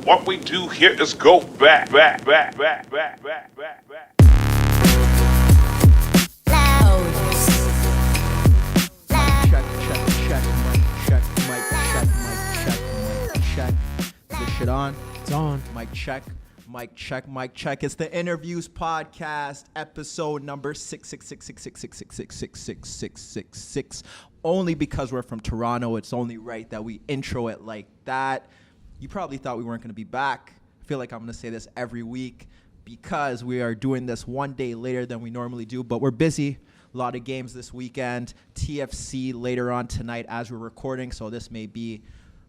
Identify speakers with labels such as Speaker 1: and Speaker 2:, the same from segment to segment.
Speaker 1: What we do here is go back.
Speaker 2: Check. Is this shit on?
Speaker 3: It's on.
Speaker 2: Mic check. It's the InnerViews Podcast, episode number 66666666666. Only because we're from Toronto, it's only right that we intro it like that. You probably thought we weren't going to be back. I feel like I'm going to say this every week because we are doing this one day later than we normally do, but we're busy. A lot of games this weekend. TFC later on tonight as we're recording, so this may be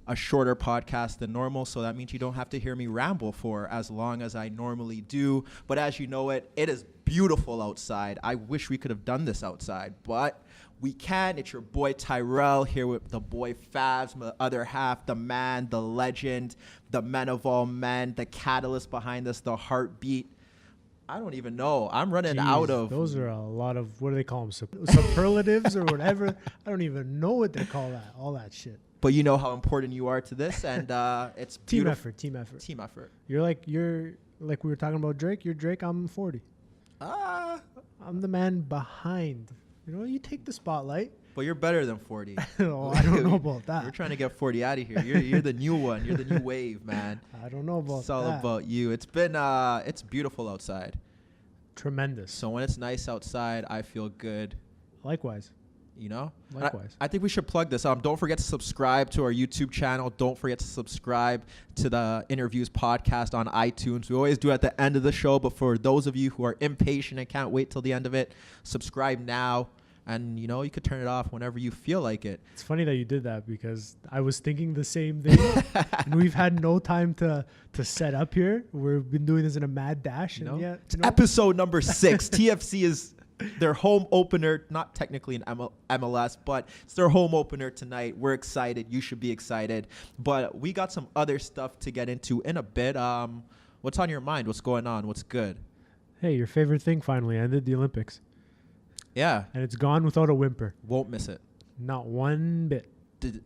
Speaker 2: a shorter podcast than normal, so that means you don't have to hear me ramble for as long as I normally do. But as you know it is beautiful outside. I wish we could have done this outside, but we can. It's your boy Tyrrell here with the boy Fabs, my other half, the man, the legend, the men of all men, the catalyst behind us, the heartbeat. I don't even know. I'm running out of...
Speaker 3: Those are a lot of, what do they call them? Superlatives or whatever. I don't even know what they call that. All that shit.
Speaker 2: But you know how important you are to this, and it's
Speaker 3: Team effort. You're like we were talking about Drake. You're Drake, I'm 40. I'm the man behind. You know, you take the spotlight.
Speaker 2: But you're better than 40.
Speaker 3: Oh, I don't know about that.
Speaker 2: We're trying to get 40 out of here. You're the new one. You're the new wave, man.
Speaker 3: I don't know about that.
Speaker 2: It's all about you. It's been it's beautiful outside.
Speaker 3: Tremendous.
Speaker 2: So when it's nice outside, I feel good.
Speaker 3: Likewise.
Speaker 2: You know?
Speaker 3: Likewise.
Speaker 2: I think we should plug this. Don't forget to subscribe to our YouTube channel. Don't forget to subscribe to the InnerViews Podcast on iTunes. We always do at the end of the show, but for those of you who are impatient and can't wait till the end of it, subscribe now. And, you know, you could turn it off whenever you feel like it.
Speaker 3: It's funny that you did that because I was thinking the same thing. And we've had no time to set up here. We've been doing this in a mad dash. And yet,
Speaker 2: it's episode number 6. TFC is their home opener, not technically an MLS, but it's their home opener tonight. We're excited. You should be excited. But we got some other stuff to get into in a bit. What's on your mind? What's going on? What's good?
Speaker 3: Hey, your favorite thing finally ended, the Olympics.
Speaker 2: Yeah.
Speaker 3: And it's gone without a whimper.
Speaker 2: Won't miss it.
Speaker 3: Not one bit.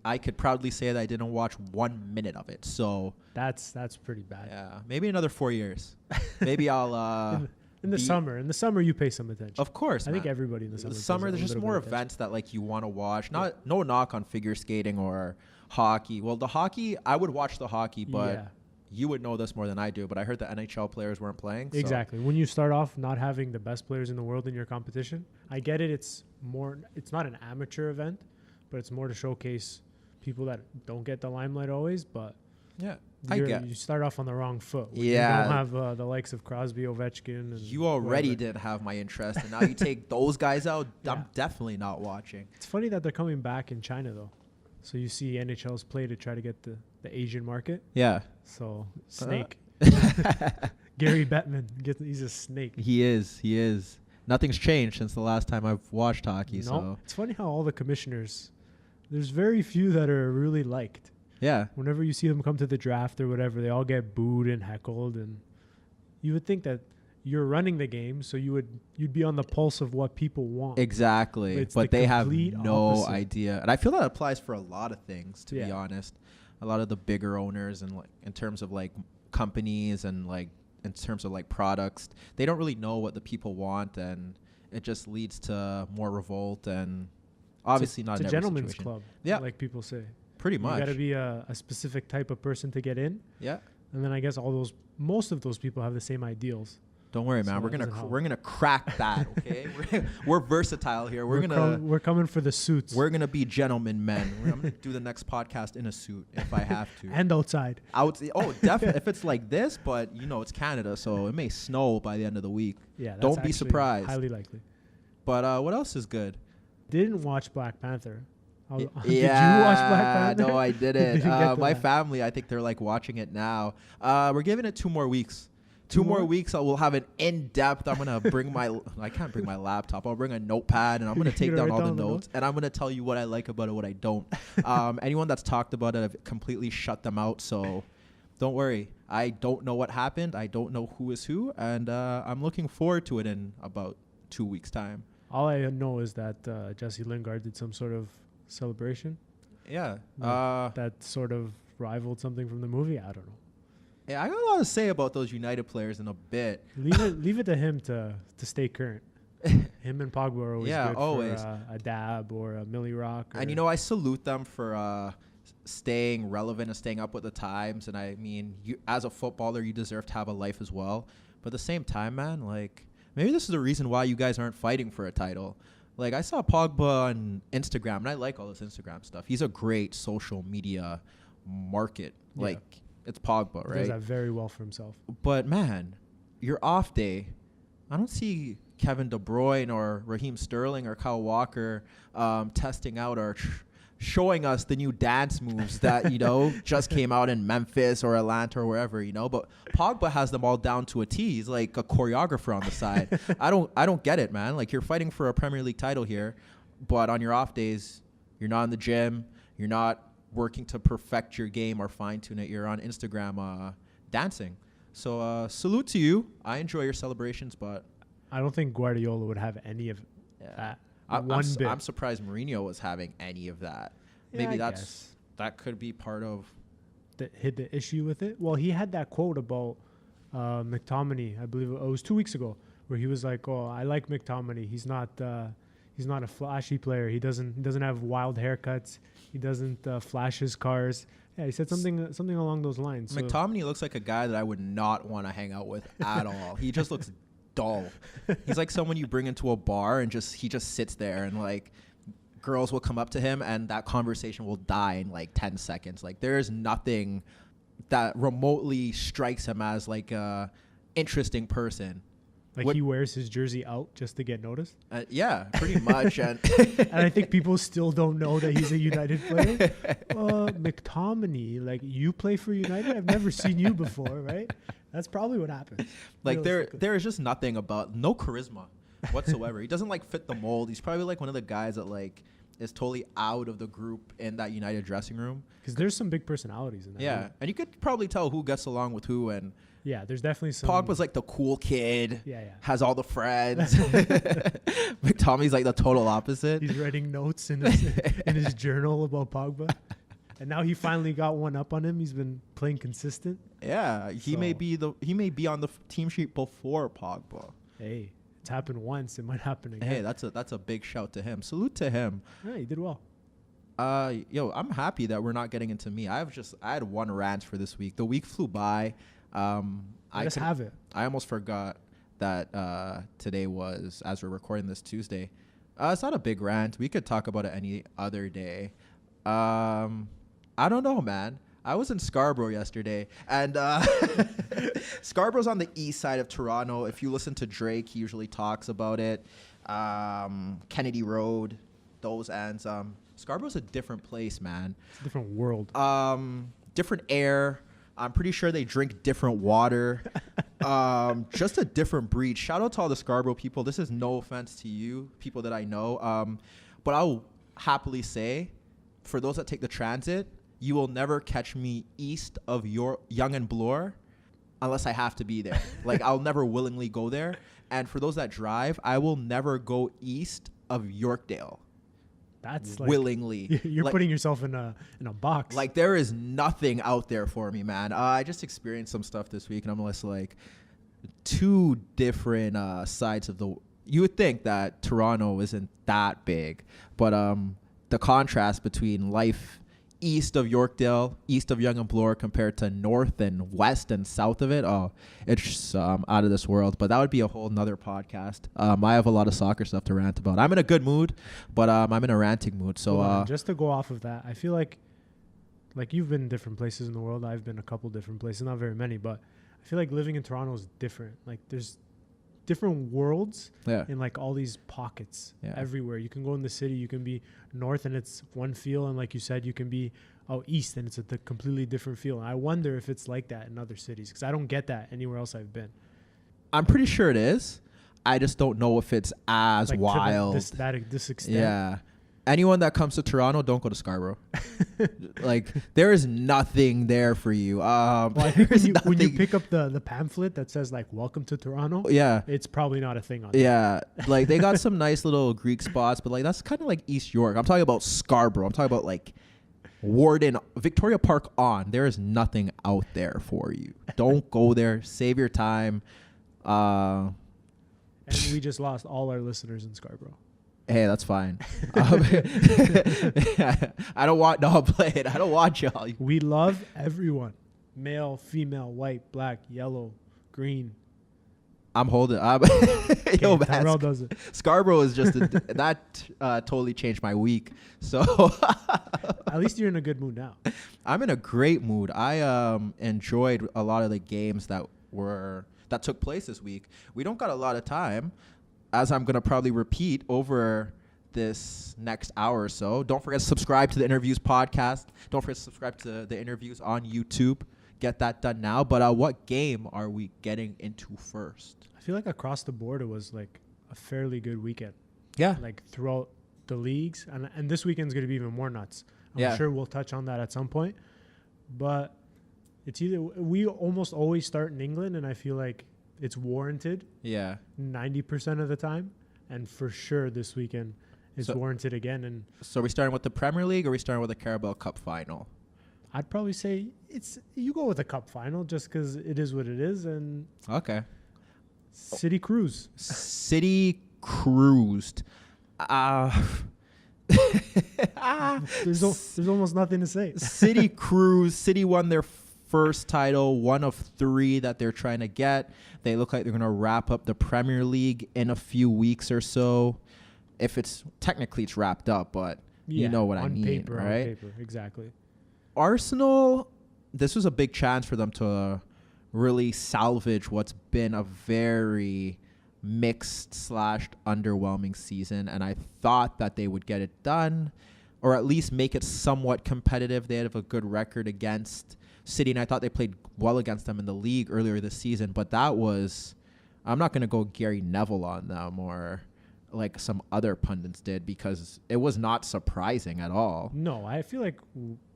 Speaker 2: I could proudly say that I didn't watch 1 minute of it. So
Speaker 3: that's pretty bad.
Speaker 2: Yeah. Maybe another 4 years. Maybe I'll...
Speaker 3: In the summer, you pay some attention.
Speaker 2: Of course,
Speaker 3: I think everybody in the summer.
Speaker 2: The summer, there's just more events that like you want to watch. No knock on figure skating or hockey. Well, the hockey, I would watch the hockey, but you would know this more than I do. But I heard the NHL players weren't playing.
Speaker 3: Exactly. When you start off not having the best players in the world in your competition, I get it. It's not an amateur event, but it's more to showcase people that don't get the limelight always. But
Speaker 2: yeah.
Speaker 3: You start off on the wrong foot. You don't have the likes of Crosby, Ovechkin. And
Speaker 2: you already didn't have my interest, and now you take those guys out. Yeah. I'm definitely not watching.
Speaker 3: It's funny that they're coming back in China, though. So you see NHL's play to try to get the Asian market.
Speaker 2: Yeah.
Speaker 3: So, snake. Gary Bettman, he's a snake.
Speaker 2: He is. Nothing's changed since the last time I've watched hockey. So
Speaker 3: it's funny how all the commissioners, there's very few that are really liked.
Speaker 2: Yeah.
Speaker 3: Whenever you see them come to the draft or whatever, they all get booed and heckled, and you would think that you're running the game, so you'd be on the pulse of what people want.
Speaker 2: Exactly. But they have no idea. And I feel that applies for a lot of things, to be honest. A lot of the bigger owners and like in terms of like companies and like in terms of like products, they don't really know what the people want, and it just leads to more revolt and obviously not in every situation.
Speaker 3: It's a gentleman's club, like people say.
Speaker 2: Pretty much.
Speaker 3: You got to be a specific type of person to get in.
Speaker 2: Yeah.
Speaker 3: And then I guess most of those people have the same ideals.
Speaker 2: Don't worry, man. We're gonna crack that. Okay. we're versatile here. We're
Speaker 3: coming for the suits.
Speaker 2: We're gonna be gentlemen men. I'm gonna do the next podcast in a suit if I have to.
Speaker 3: And outside.
Speaker 2: Oh, definitely. If it's like this, but you know it's Canada, so it may snow by the end of the week.
Speaker 3: Yeah.
Speaker 2: Don't be surprised.
Speaker 3: Highly likely.
Speaker 2: But what else is good?
Speaker 3: Didn't watch Black Panther. Did you watch Black Panther?
Speaker 2: No, I didn't. My family, I think they're like watching it now. We're giving it 2 more weeks. 2 more weeks, we'll have an in-depth. I'm going to bring I can't bring my laptop. I'll bring a notepad, and I'm going to take down all the notes. And I'm going to tell you what I like about it, what I don't. Anyone that's talked about it, I've completely shut them out. So don't worry. I don't know what happened. I don't know who is who. And I'm looking forward to it in about 2 weeks' time.
Speaker 3: All I know is that Jesse Lingard did some sort of celebration.
Speaker 2: Yeah.
Speaker 3: That sort of rivaled something from the movie. I don't know.
Speaker 2: Yeah, I got a lot to say about those United players in a bit.
Speaker 3: Leave it to him to stay current. Him and Pogba are always good
Speaker 2: always.
Speaker 3: for a dab or a Millie Rock.
Speaker 2: And, you know, I salute them for staying relevant and staying up with the times. And, I mean, you as a footballer, you deserve to have a life as well. But at the same time, man, like, maybe this is the reason why you guys aren't fighting for a title. Like, I saw Pogba on Instagram, and I like all this Instagram stuff. He's a great social media market.
Speaker 3: Yeah.
Speaker 2: Like, it's Pogba,
Speaker 3: He
Speaker 2: right?
Speaker 3: does that very well for himself.
Speaker 2: But, man, your off day, I don't see Kevin De Bruyne or Raheem Sterling or Kyle Walker testing out or showing us the new dance moves that, you know, just came out in Memphis or Atlanta or wherever, you know. But Pogba has them all down to a T. He's like a choreographer on the side. I don't get it, man. Like, you're fighting for a Premier League title here, but on your off days, you're not in the gym. You're not working to perfect your game or fine-tune it. You're on Instagram dancing. So salute to you. I enjoy your celebrations, but
Speaker 3: I don't think Guardiola would have any of that.
Speaker 2: I'm surprised Mourinho was having any of that.
Speaker 3: Yeah,
Speaker 2: Maybe
Speaker 3: I guess.
Speaker 2: that could be part of.
Speaker 3: The issue with it. Well, he had that quote about McTominay. I believe it was 2 weeks ago, where he was like, "Oh, I like McTominay. He's not a flashy player. He doesn't have wild haircuts. He doesn't flash his cars." Yeah, he said something along those lines. So
Speaker 2: McTominay looks like a guy that I would not want to hang out with at all. He just looks dull. He's like someone you bring into a bar and he just sits there, and like girls will come up to him and that conversation will die in like 10 seconds. Like, there is nothing that remotely strikes him as like a interesting person.
Speaker 3: Like, he wears his jersey out just to get noticed.
Speaker 2: Yeah, pretty much. And
Speaker 3: I think people still don't know that he's a United player. McTominay, like, you play for United? I've never seen you before, right? That's probably what happens.
Speaker 2: Like, there is just nothing no charisma whatsoever. He doesn't like fit the mold. He's probably like one of the guys that like is totally out of the group in that United dressing room.
Speaker 3: Because there's some big personalities in that.
Speaker 2: Yeah,
Speaker 3: room.
Speaker 2: and you could probably tell who gets along with who. And
Speaker 3: yeah, there's definitely some.
Speaker 2: Pogba's like the cool kid.
Speaker 3: Yeah.
Speaker 2: Has all the friends. McTominay's like the total opposite.
Speaker 3: He's writing notes in his journal about Pogba. And now he finally got one up on him. He's been playing consistent.
Speaker 2: Yeah, he may be on the team sheet before Pogba.
Speaker 3: Hey, it's happened once. It might happen again.
Speaker 2: Hey, that's a big shout to him. Salute to him.
Speaker 3: Yeah, he did well.
Speaker 2: I'm happy that we're not getting into me. I had one rant for this week. The week flew by.
Speaker 3: Let's have it.
Speaker 2: I almost forgot that today was, as we're recording this, Tuesday. It's not a big rant. We could talk about it any other day. I don't know, man. I was in Scarborough yesterday, and Scarborough's on the east side of Toronto. If you listen to Drake, he usually talks about it. Kennedy Road, those ends. Scarborough's a different place, man.
Speaker 3: It's a different world.
Speaker 2: Different air. I'm pretty sure they drink different water. Just a different breed. Shout out to all the Scarborough people. This is no offense to you, people that I know. But I'll happily say, for those that take the transit, you will never catch me east of your Yonge and Bloor unless I have to be there. Like, I'll never willingly go there. And for those that drive, I will never go east of Yorkdale.
Speaker 3: That's like,
Speaker 2: willingly.
Speaker 3: You're
Speaker 2: like,
Speaker 3: putting yourself in a box.
Speaker 2: Like, there is nothing out there for me, man. I just experienced some stuff this week, and I'm just like, two different sides of the. You would think that Toronto isn't that big, but the contrast between life east of Yorkdale, east of Yonge and Bloor, compared to north and west and south of it, it's just, out of this world. But that would be a whole nother podcast. I have a lot of soccer stuff to rant about. I'm in a good mood, but I'm in a ranting mood. So
Speaker 3: just to go off of that, I feel like you've been in different places in the world. I've been a couple different places, not very many, but I feel like living in Toronto is different. Like, there's different worlds in like all these pockets everywhere. You can go in the city, you can be north and it's one feel, and like you said, you can be east and it's a completely different feel. And I wonder if it's like that in other cities, because I don't get that anywhere else I've been.
Speaker 2: I'm pretty sure it is. I just don't know if it's as
Speaker 3: like
Speaker 2: wild.
Speaker 3: To this extent.
Speaker 2: Yeah. Anyone that comes to Toronto, don't go to Scarborough. Like, there is nothing there for you.
Speaker 3: Well, I think when you pick up the pamphlet that says, like, welcome to Toronto, it's probably not a thing on
Speaker 2: there. Like, they got some nice little Greek spots, but, like, that's kind of like East York. I'm talking about Scarborough. I'm talking about, like, Warden, Victoria Park on. There is nothing out there for you. Don't go there. Save your time.
Speaker 3: And we just lost all our listeners in Scarborough.
Speaker 2: Hey, that's fine. I don't want play it. I don't want y'all.
Speaker 3: We love everyone. Male, female, white, black, yellow, green.
Speaker 2: I'm holding.
Speaker 3: Yo, man, Tyrrell does it.
Speaker 2: Scarborough is just that totally changed my week. So
Speaker 3: at least you're in a good mood now.
Speaker 2: I'm in a great mood. I enjoyed a lot of the games that took place this week. We don't got a lot of time, as I'm gonna probably repeat over this next hour or so. Don't forget to subscribe to the InnerViews podcast. Don't forget to subscribe to the interviews on YouTube. Get that done now. But what game are we getting into first?
Speaker 3: I feel like across the board, it was like a fairly good weekend.
Speaker 2: Yeah.
Speaker 3: Like throughout the leagues. And this weekend's going to be even more nuts. I'm sure we'll touch on that at some point. But it's we almost always start in England, and I feel like it's warranted.
Speaker 2: Yeah.
Speaker 3: 90% of the time. And for sure this weekend it's warranted again. And
Speaker 2: so are we starting with the Premier League, or are we starting with the Carabao Cup Final?
Speaker 3: I'd probably say you go with the cup final just because it is what it is. And
Speaker 2: okay.
Speaker 3: City cruised. There's almost nothing to say.
Speaker 2: City cruised. City won their first title, one of 3 that they're trying to get. They look like they're going to wrap up the Premier League in a few weeks or so. If it's technically it's wrapped up, but you know what I mean,
Speaker 3: paper,
Speaker 2: right?
Speaker 3: On paper, exactly.
Speaker 2: Arsenal, this was a big chance for them to really salvage what's been a very mixed / underwhelming season, and I thought that they would get it done, or at least make it somewhat competitive. They have a good record against City, and I thought they played well against them in the league earlier this season, but that was, I'm not going to go Gary Neville on them or like some other pundits did, because it was not surprising at all.
Speaker 3: No, I feel like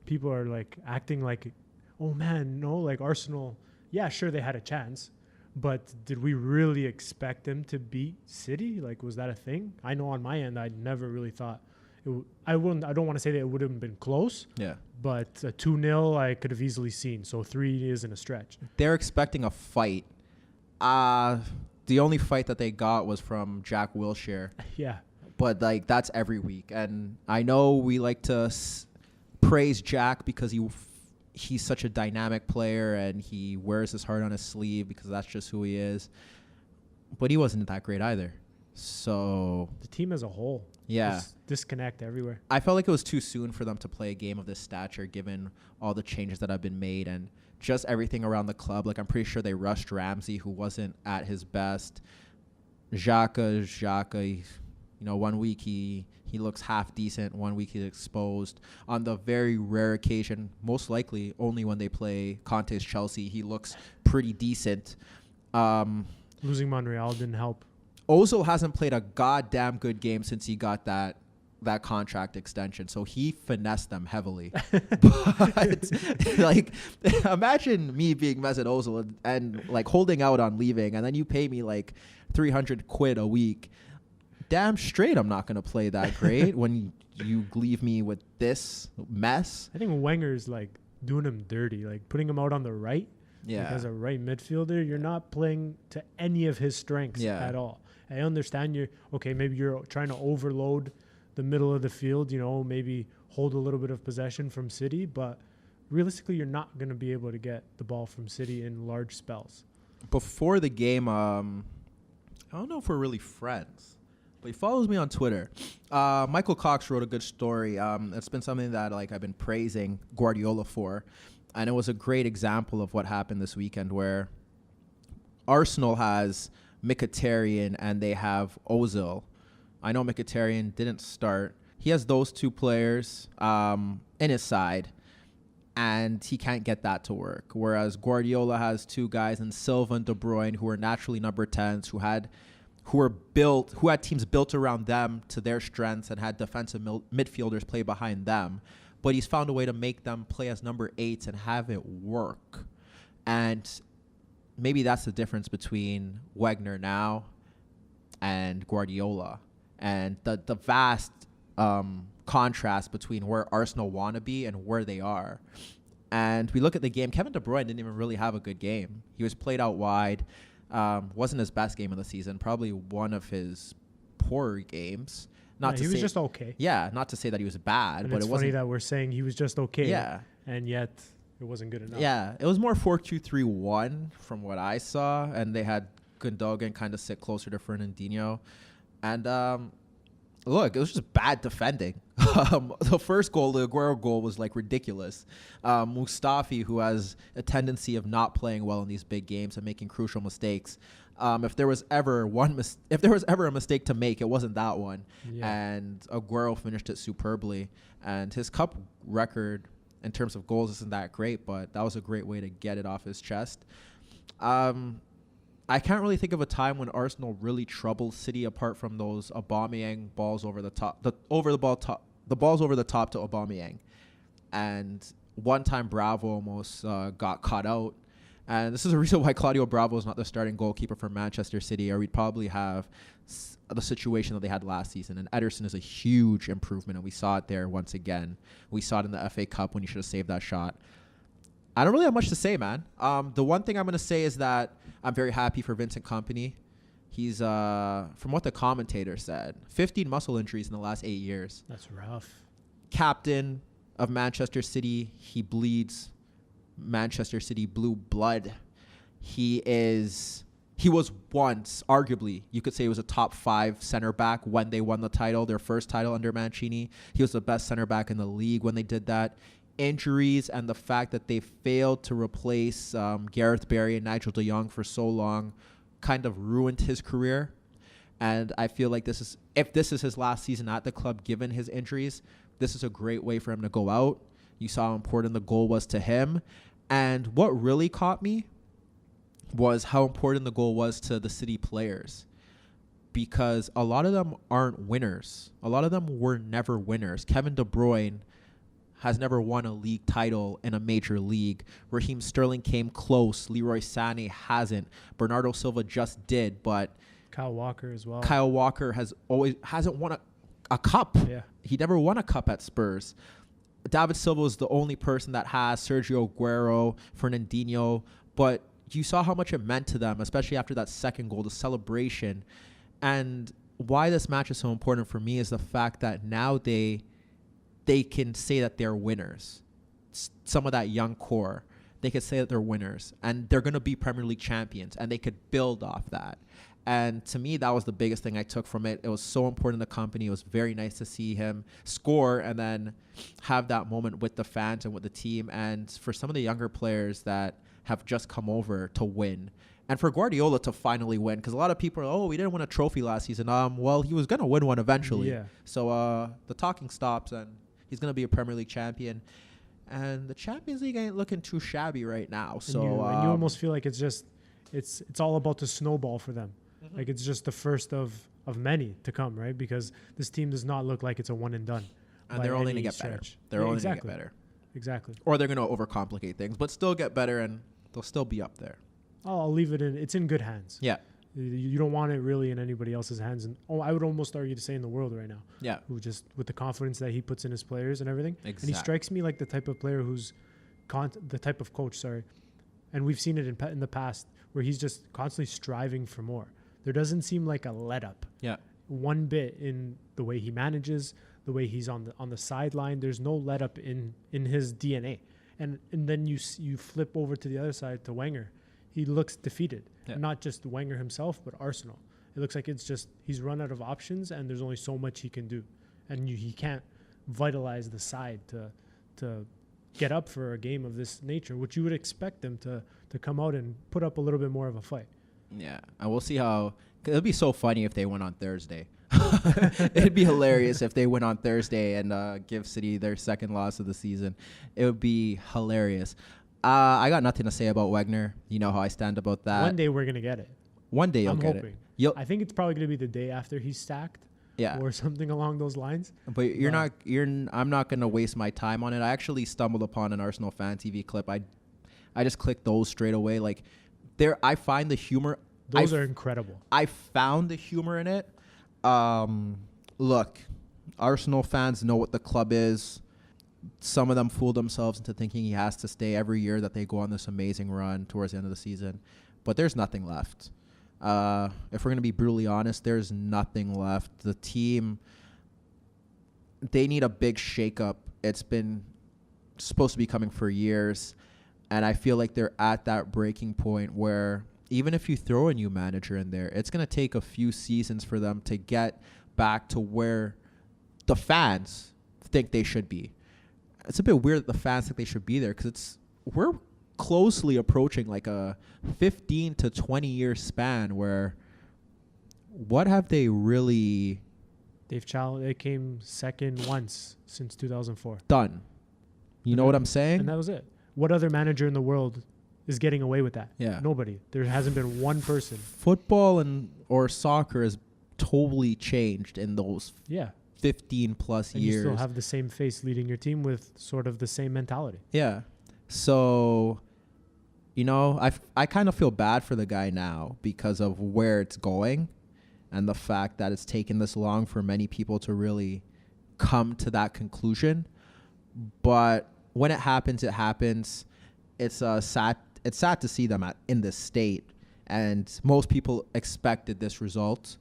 Speaker 3: people are like acting like, oh man, no, like Arsenal, yeah, sure they had a chance, but did we really expect them to beat City? Like, was that a thing? I know on my end, I never really thought I don't want to say that it would have been close.
Speaker 2: Yeah.
Speaker 3: But a 2-0 I could have easily seen. So 3 isn't a stretch.
Speaker 2: They're expecting a fight. The only fight that they got was from Jack Wilshere.
Speaker 3: Yeah.
Speaker 2: But like that's every week, and I know we like to praise Jack because he's such a dynamic player and he wears his heart on his sleeve because that's just who he is. But he wasn't that great either. So
Speaker 3: the team as a whole, disconnect everywhere.
Speaker 2: I felt like it was too soon for them to play a game of this stature, given all the changes that have been made and just everything around the club. Like, I'm pretty sure they rushed Ramsey, who wasn't at his best. Xhaka, one week he looks half decent, 1 week he's exposed. On the very rare occasion, most likely only when they play Conte's Chelsea, he looks pretty decent.
Speaker 3: Losing Monreal didn't help.
Speaker 2: Ozil hasn't played a goddamn good game since he got that contract extension, so he finessed them heavily. But like, imagine me being Mesut Ozil and like holding out on leaving, and then you pay me like 300 quid a week. Damn straight, I'm not gonna play that great when you leave me with this mess.
Speaker 3: I think Wenger's like doing him dirty, like putting him out on the right.
Speaker 2: Yeah.
Speaker 3: Like as a right midfielder, you're not playing to any of his strengths at all. I understand maybe you're trying to overload the middle of the field, maybe hold a little bit of possession from City, but realistically, you're not going to be able to get the ball from City in large spells.
Speaker 2: Before the game, I don't know if we're really friends, but he follows me on Twitter. Michael Cox wrote a good story. It's been something that like I've been praising Guardiola for, and it was a great example of what happened this weekend, where Arsenal has Mkhitaryan and they have Ozil. I know Mkhitaryan didn't start. He has those 2 players in his side, and he can't get that to work. Whereas Guardiola has 2 guys in Silva and De Bruyne, who are naturally number 10s, who had teams built around them to their strengths and had defensive midfielders play behind them. But he's found a way to make them play as number 8s and have it work. And maybe that's the difference between Wenger now and Guardiola. And the vast contrast between where Arsenal want to be and where they are. And we look at the game. Kevin De Bruyne didn't even really have a good game. He was played out wide. Wasn't his best game of the season. Probably one of his poorer games.
Speaker 3: He was just okay.
Speaker 2: Yeah, not to say that he was bad,
Speaker 3: and
Speaker 2: but
Speaker 3: it's
Speaker 2: it wasn't.
Speaker 3: Funny that we're saying he was just okay.
Speaker 2: Yeah,
Speaker 3: and yet it wasn't good enough.
Speaker 2: Yeah, it was more 4-2-3-1 from what I saw, and they had Gundogan kind of sit closer to Fernandinho, and look, it was just bad defending. The first goal, the Aguero goal, was like ridiculous. Mustafi, who has a tendency of not playing well in these big games and making crucial mistakes. If there was ever a mistake to make, it wasn't that one. Yeah. And Aguero finished it superbly. And his cup record in terms of goals isn't that great, but that was a great way to get it off his chest. I can't really think of a time when Arsenal really troubled City apart from those Aubameyang balls over the top, the balls over the top to Aubameyang. And one time Bravo almost got caught out. And this is a reason why Claudio Bravo is not the starting goalkeeper for Manchester City, or we'd probably have the situation that they had last season. And Ederson is a huge improvement, and we saw it there once again. We saw it in the FA Cup when he should have saved that shot. I don't really have much to say, man. The one thing I'm going to say is that I'm very happy for Vincent Kompany. He's, from what the commentator said, 15 muscle injuries in the last 8 years.
Speaker 3: That's rough. Captain
Speaker 2: of Manchester City. He bleeds Manchester City blue blood. He was once, arguably, you could say he was a top 5 center back when they won the title, their first title under Mancini. He was the best center back in the league when they did that. Injuries and the fact that they failed to replace Gareth Barry and Nigel de Jong for so long kind of ruined his career. And I feel like if this is his last season at the club, given his injuries, this is a great way for him to go out. You saw how important the goal was to him. And what really caught me was how important the goal was to the City players, because a lot of them aren't winners. A lot of them were never winners. Kevin De Bruyne has never won a league title in a major league. Raheem Sterling came close. Leroy Sané hasn't. Bernardo Silva just did, but
Speaker 3: Kyle Walker as well.
Speaker 2: Kyle Walker hasn't won a cup.
Speaker 3: Yeah.
Speaker 2: He never won a cup at Spurs. David Silva is the only person that has. Sergio Aguero, Fernandinho, but you saw how much it meant to them, especially after that second goal, the celebration. And why this match is so important for me is the fact that now they can say that they're winners. Some of that young core, they could say that they're winners, and they're going to be Premier League champions, and they could build off that. And to me, that was the biggest thing I took from it. It was so important to the company. It was very nice to see him score and then have that moment with the fans and with the team. And for some of the younger players that have just come over to win. And for Guardiola to finally win, because a lot of people are, we didn't win a trophy last season. Well, he was going to win one eventually.
Speaker 3: Yeah.
Speaker 2: So the talking stops, and he's going to be a Premier League champion. And the Champions League ain't looking too shabby right now. So
Speaker 3: and you almost feel like it's all about to snowball for them. Mm-hmm. Like it's just the first of many to come, right? Because this team does not look like it's a one and done.
Speaker 2: And they're only going to get better. They're only going to get better.
Speaker 3: Exactly.
Speaker 2: Or they're going to overcomplicate things, but still get better, and they'll still be up there.
Speaker 3: I'll leave it in. It's in good hands.
Speaker 2: Yeah.
Speaker 3: You don't want it really in anybody else's hands. And I would almost argue to say in the world right now.
Speaker 2: Yeah.
Speaker 3: Who just, with the confidence that he puts in his players and everything.
Speaker 2: Exactly.
Speaker 3: And he strikes me like the type of player the type of coach, and we've seen it in the past, where he's just constantly striving for more. There doesn't seem like a let up.
Speaker 2: Yeah.
Speaker 3: One bit in the way he manages, the way he's on the sideline. There's no let up in his DNA. And then you flip over to the other side to Wenger. He looks defeated. Yeah. Not just Wenger himself, but Arsenal. It looks like it's just he's run out of options, and there's only so much he can do. And he can't vitalize the side to get up for a game of this nature, which you would expect them to come out and put up a little bit more of a fight.
Speaker 2: Yeah, and we'll see how. It'd be so funny if they went on Thursday. It'd be hilarious if they went on Thursday and give City their second loss of the season. It would be hilarious. I got nothing to say about Wenger. You know how I stand about that.
Speaker 3: One day we're gonna get it.
Speaker 2: One day you'll get it.
Speaker 3: I think it's probably gonna be the day after he's sacked.
Speaker 2: Yeah.
Speaker 3: Or something along those lines.
Speaker 2: But I'm not gonna waste my time on it. I actually stumbled upon an Arsenal Fan TV clip. I just clicked those straight away. Like I find the humor.
Speaker 3: Those are incredible.
Speaker 2: I found the humor in it. Look, Arsenal fans know what the club is. Some of them fool themselves into thinking he has to stay every year that they go on this amazing run towards the end of the season. But there's nothing left. If we're going to be brutally honest, there's nothing left. The team, they need a big shakeup. It's been supposed to be coming for years. And I feel like they're at that breaking point where even if you throw a new manager in there, it's going to take a few seasons for them to get back to where the fans think they should be. It's a bit weird that the fans think they should be there because we're closely approaching like a 15 to 20 year span where what have they really...
Speaker 3: They came second once since 2004.
Speaker 2: Done. You know what I'm saying?
Speaker 3: And that was it. What other manager in the world is getting away with that?
Speaker 2: Yeah.
Speaker 3: Nobody. There hasn't been one person.
Speaker 2: Football or soccer has totally changed in those 15 plus
Speaker 3: and
Speaker 2: years.
Speaker 3: You still have the same face leading your team with sort of the same mentality.
Speaker 2: Yeah. So, I kind of feel bad for the guy now because of where it's going and the fact that it's taken this long for many people to really come to that conclusion. But when it happens, it happens. It's sad to see them in this state, and most people expected this result.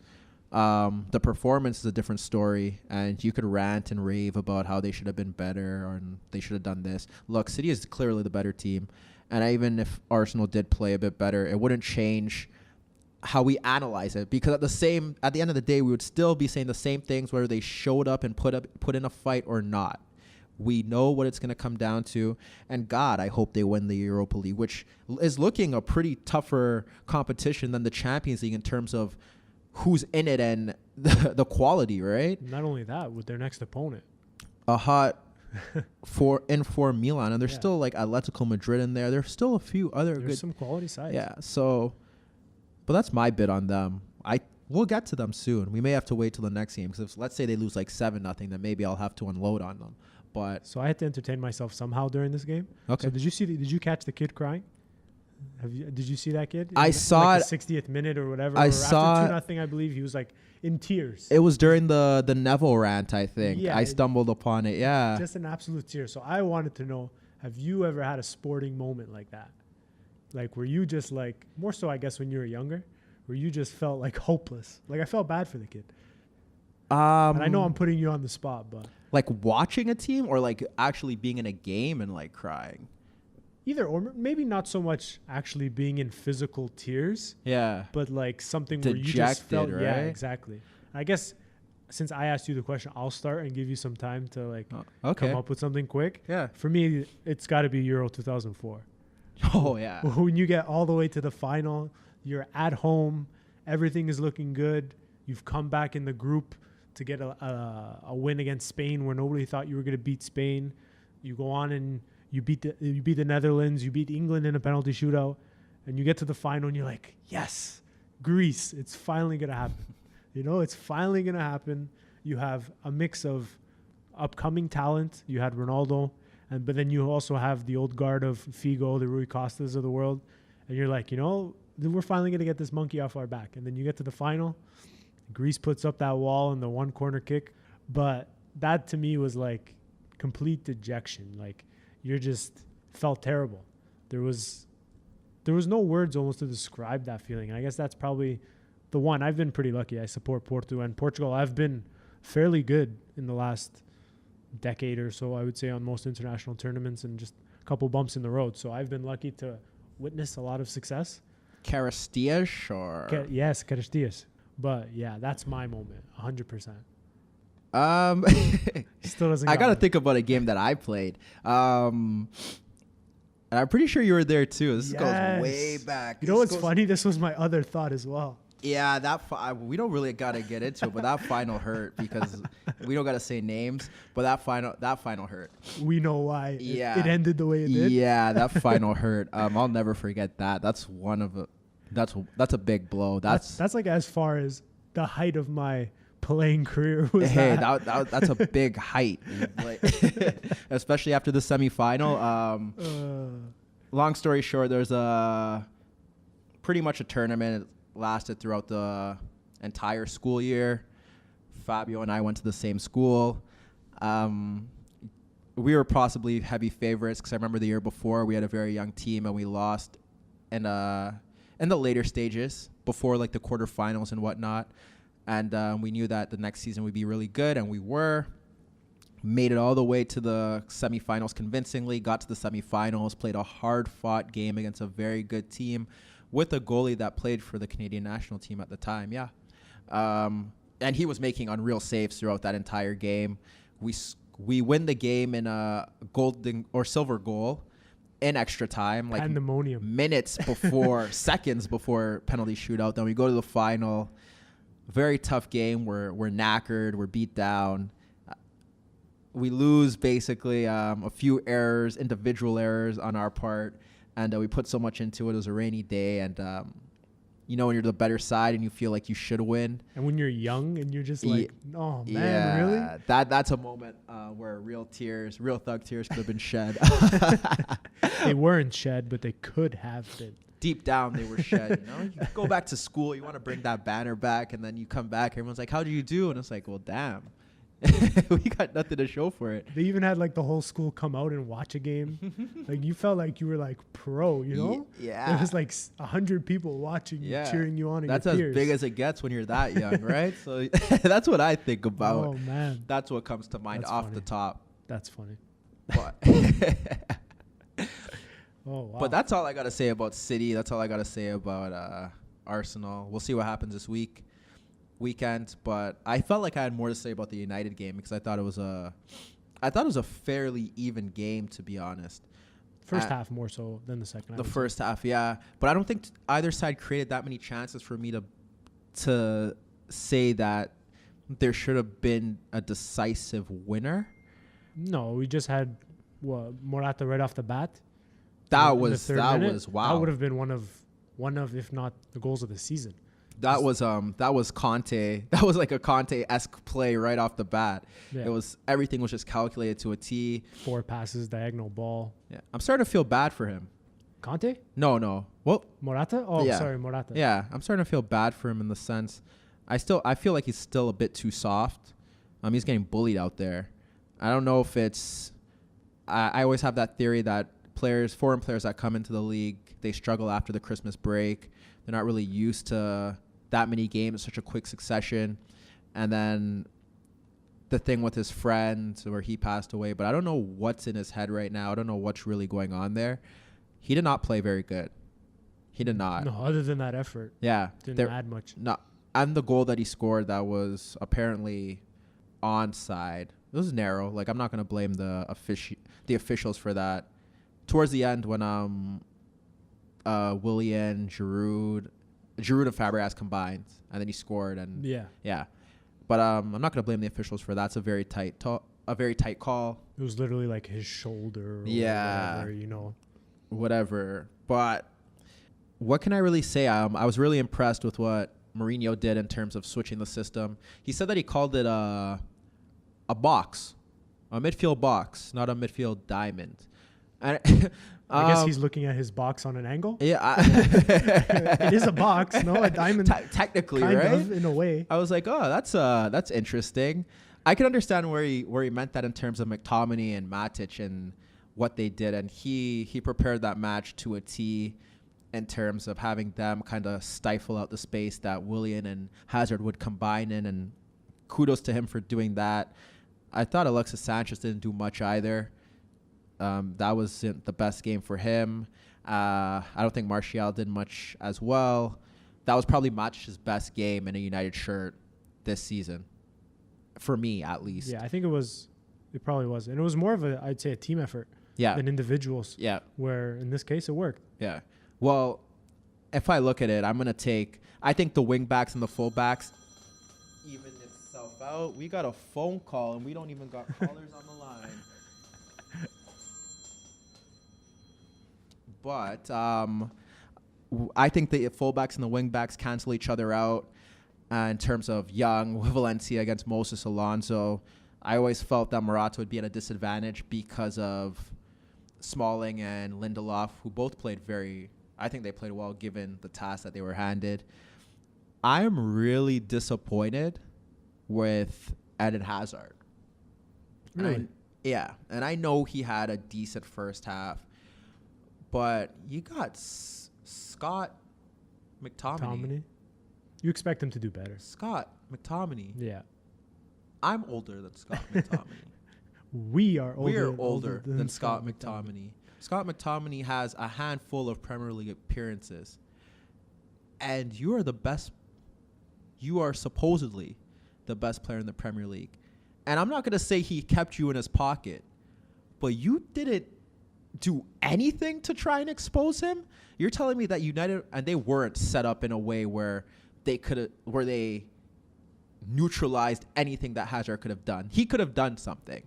Speaker 2: The performance is a different story, and you could rant and rave about how they should have been better or they should have done this. Look, City is clearly the better team, and even if Arsenal did play a bit better, it wouldn't change how we analyze it, because at the end of the day, we would still be saying the same things whether they showed up and put in a fight or not. We know what it's going to come down to, and God, I hope they win the Europa League, which is looking a pretty tougher competition than the Champions League in terms of who's in it and the quality, right?
Speaker 3: Not only that, with their next opponent,
Speaker 2: a hot for Milan, and there's still like Atletico Madrid in there. There's still a few other
Speaker 3: there's some quality sides.
Speaker 2: Yeah, so, but that's my bit on them. We'll get to them soon. We may have to wait till the next game because let's say they lose like 7-0, then maybe I'll have to unload on them. But
Speaker 3: so I had to entertain myself somehow during this game.
Speaker 2: Okay.
Speaker 3: So did you catch the kid crying? Did you see that kid?
Speaker 2: I saw
Speaker 3: it. 60th minute or whatever.
Speaker 2: I saw
Speaker 3: after 2-0, I believe he was like in tears.
Speaker 2: It was during the Neville rant, I think.
Speaker 3: Yeah,
Speaker 2: I stumbled upon it. Yeah.
Speaker 3: Just an absolute tear. So I wanted to know, have you ever had a sporting moment like that? Like, were you just like, more so I guess when you were younger, where you just felt like hopeless? Like, I felt bad for the kid. And I know I'm putting you on the spot, but
Speaker 2: like watching a team or like actually being in a game and like crying?
Speaker 3: Either, or maybe not so much actually being in physical tears.
Speaker 2: Yeah.
Speaker 3: But like something
Speaker 2: Dejected,
Speaker 3: where you just felt,
Speaker 2: right?
Speaker 3: Yeah, exactly. I guess since I asked you the question, I'll start and give you some time to like come up with something quick.
Speaker 2: Yeah.
Speaker 3: For me, it's got to be Euro 2004.
Speaker 2: Oh, yeah.
Speaker 3: When you get all the way to the final, you're at home, everything is looking good. You've come back in the group to get a win against Spain where nobody thought you were going to beat Spain. You go on and you beat the Netherlands, you beat England in a penalty shootout, and you get to the final and you're like, yes, Greece, it's finally going to happen. It's finally going to happen. You have a mix of upcoming talent. You had Ronaldo, but then you also have the old guard of Figo, the Rui Costas of the world, and you're like, we're finally going to get this monkey off our back. And then you get to the final, Greece puts up that wall and the one corner kick, but that to me was like complete dejection. Like, you just felt terrible. There was no words almost to describe that feeling. And I guess that's probably the one. I've been pretty lucky. I support Porto and Portugal. I've been fairly good in the last decade or so, I would say, on most international tournaments and just a couple bumps in the road. So I've been lucky to witness a lot of success.
Speaker 2: Carestillas or?
Speaker 3: Yes, Carestillas. But yeah, that's my moment, 100%. Still doesn't.
Speaker 2: I gotta think about a game that I played. And I'm pretty sure you were there too. This goes way back.
Speaker 3: You know what's funny? This was my other thought as well.
Speaker 2: Yeah, we don't really gotta get into it, but that final hurt because we don't gotta say names. But that final hurt.
Speaker 3: We know why.
Speaker 2: Yeah,
Speaker 3: it ended the way it did.
Speaker 2: Yeah, that final hurt. I'll never forget that. That's that's a big blow. That's
Speaker 3: like as far as the height of my playing career was.
Speaker 2: Hey, that's a big height, like, especially after the semifinal. Long story short, there's pretty much a tournament. It lasted throughout the entire school year. Fabio and I went to the same school. We were possibly heavy favorites because I remember the year before we had a very young team and we lost in the later stages before like the quarterfinals and whatnot. And we knew that the next season would be really good, and we were. Made it all the way to the semifinals convincingly, got to the semifinals, played a hard-fought game against a very good team with a goalie that played for the Canadian national team at the time, yeah. And he was making unreal saves throughout that entire game. We win the game in a golden or silver goal in extra time, like
Speaker 3: pandemonium.
Speaker 2: Minutes before, seconds before penalty shootout. Then we go to the final. Very tough game. We're knackered. We're beat down. We lose basically a few errors, individual errors on our part, and we put so much into it. It was a rainy day, and when you're the better side and you feel like you should win.
Speaker 3: And when you're young and you're just like, oh, man, really?
Speaker 2: That's a moment where real thug tears could have been shed.
Speaker 3: They weren't shed, but they could have been.
Speaker 2: Deep down, they were shed. You go back to school, you want to bring that banner back, and then you come back, everyone's like, how do you do? And it's like, well, damn. We got nothing to show for it.
Speaker 3: They even had like the whole school come out and watch a game. Like you felt like you were like pro,
Speaker 2: Yeah.
Speaker 3: There was like 100 people watching, cheering you on.
Speaker 2: That's as big as it gets when you're that young, right? So that's what I think about.
Speaker 3: Oh man,
Speaker 2: that's what comes to mind the top.
Speaker 3: That's funny.
Speaker 2: But
Speaker 3: oh wow.
Speaker 2: But that's all I gotta say about City. That's all I gotta say about Arsenal. We'll see what happens this weekend, but I felt like I had more to say about the United game because I thought it was a fairly even game, to be honest.
Speaker 3: First half more so than the second.
Speaker 2: The first half, yeah, but I don't think either side created that many chances for me to say that there should have been a decisive winner.
Speaker 3: No, we just had Morata right off the bat.
Speaker 2: That was wow.
Speaker 3: That would have been one of if not the goals of the season.
Speaker 2: That was Conte. That was like a Conte-esque play right off the bat. Yeah. Everything was just calculated to a T.
Speaker 3: 4 passes, diagonal ball.
Speaker 2: Yeah, I'm starting to feel bad for him.
Speaker 3: Conte?
Speaker 2: No. Well,
Speaker 3: Morata? Oh,
Speaker 2: yeah.
Speaker 3: Sorry, Morata.
Speaker 2: Yeah, I'm starting to feel bad for him in the sense, I feel like he's still a bit too soft. He's getting bullied out there. I don't know if it's. I always have that theory that foreign players that come into the league, they struggle after the Christmas break. They're not really used to that many games in such a quick succession. And then the thing with his friend where he passed away, but I don't know what's in his head right now. I don't know what's really going on there. He did not play very good. He did not.
Speaker 3: No, other than that effort.
Speaker 2: Yeah.
Speaker 3: Didn't add much.
Speaker 2: No. And the goal that he scored that was apparently onside. It was narrow. Like, I'm not going to blame the officials for that. Towards the end when Willian, Giroud and Fabregas combined, and then he scored, and yeah. But I'm not gonna blame the officials for that. It's a very tight call.
Speaker 3: It was literally like his shoulder.
Speaker 2: Or
Speaker 3: whatever.
Speaker 2: But what can I really say? I was really impressed with what Mourinho did in terms of switching the system. He said that he called it a box, a midfield box, not a midfield diamond. And
Speaker 3: I guess he's looking at his box on an angle.
Speaker 2: Yeah.
Speaker 3: It is a box, no? A diamond.
Speaker 2: Technically,
Speaker 3: kind
Speaker 2: right?
Speaker 3: of, in a way.
Speaker 2: I was like, oh, that's interesting. I can understand where he meant that in terms of McTominay and Matic and what they did. And he prepared that match to a T in terms of having them kind of stifle out the space that Willian and Hazard would combine in. And kudos to him for doing that. I thought Alexis Sanchez didn't do much either. That wasn't the best game for him. I don't think Martial did much as well. That was probably Matic's best game in a United shirt this season, for me at least.
Speaker 3: Yeah, I think it probably was. And it was more of I'd say a team effort than individuals.
Speaker 2: Yeah. Where
Speaker 3: in this case it worked.
Speaker 2: Yeah. Well, if I look at it, I think the wing backs and the full backs even itself out. We got a phone call and we don't even got callers on the line. But I think the fullbacks and the wingbacks cancel each other out in terms of Young, Valencia against Moses Alonso. I always felt that Morata would be at a disadvantage because of Smalling and Lindelof, who both played I think they played well given the task that they were handed. I am really disappointed with Eden Hazard.
Speaker 3: Really?
Speaker 2: And I know he had a decent first half, but you got Scott McTominay.
Speaker 3: You expect him to do better.
Speaker 2: Scott McTominay.
Speaker 3: Yeah.
Speaker 2: I'm older than Scott McTominay.
Speaker 3: We are
Speaker 2: older than Scott McTominay. Scott McTominay has a handful of Premier League appearances, and you are the best. You are supposedly the best player in the Premier League. And I'm not going to say he kept you in his pocket, but you didn't do anything to try and expose him. You're telling me that United, and they weren't set up in a way where they neutralized anything that Hazard could have done. He could have done something,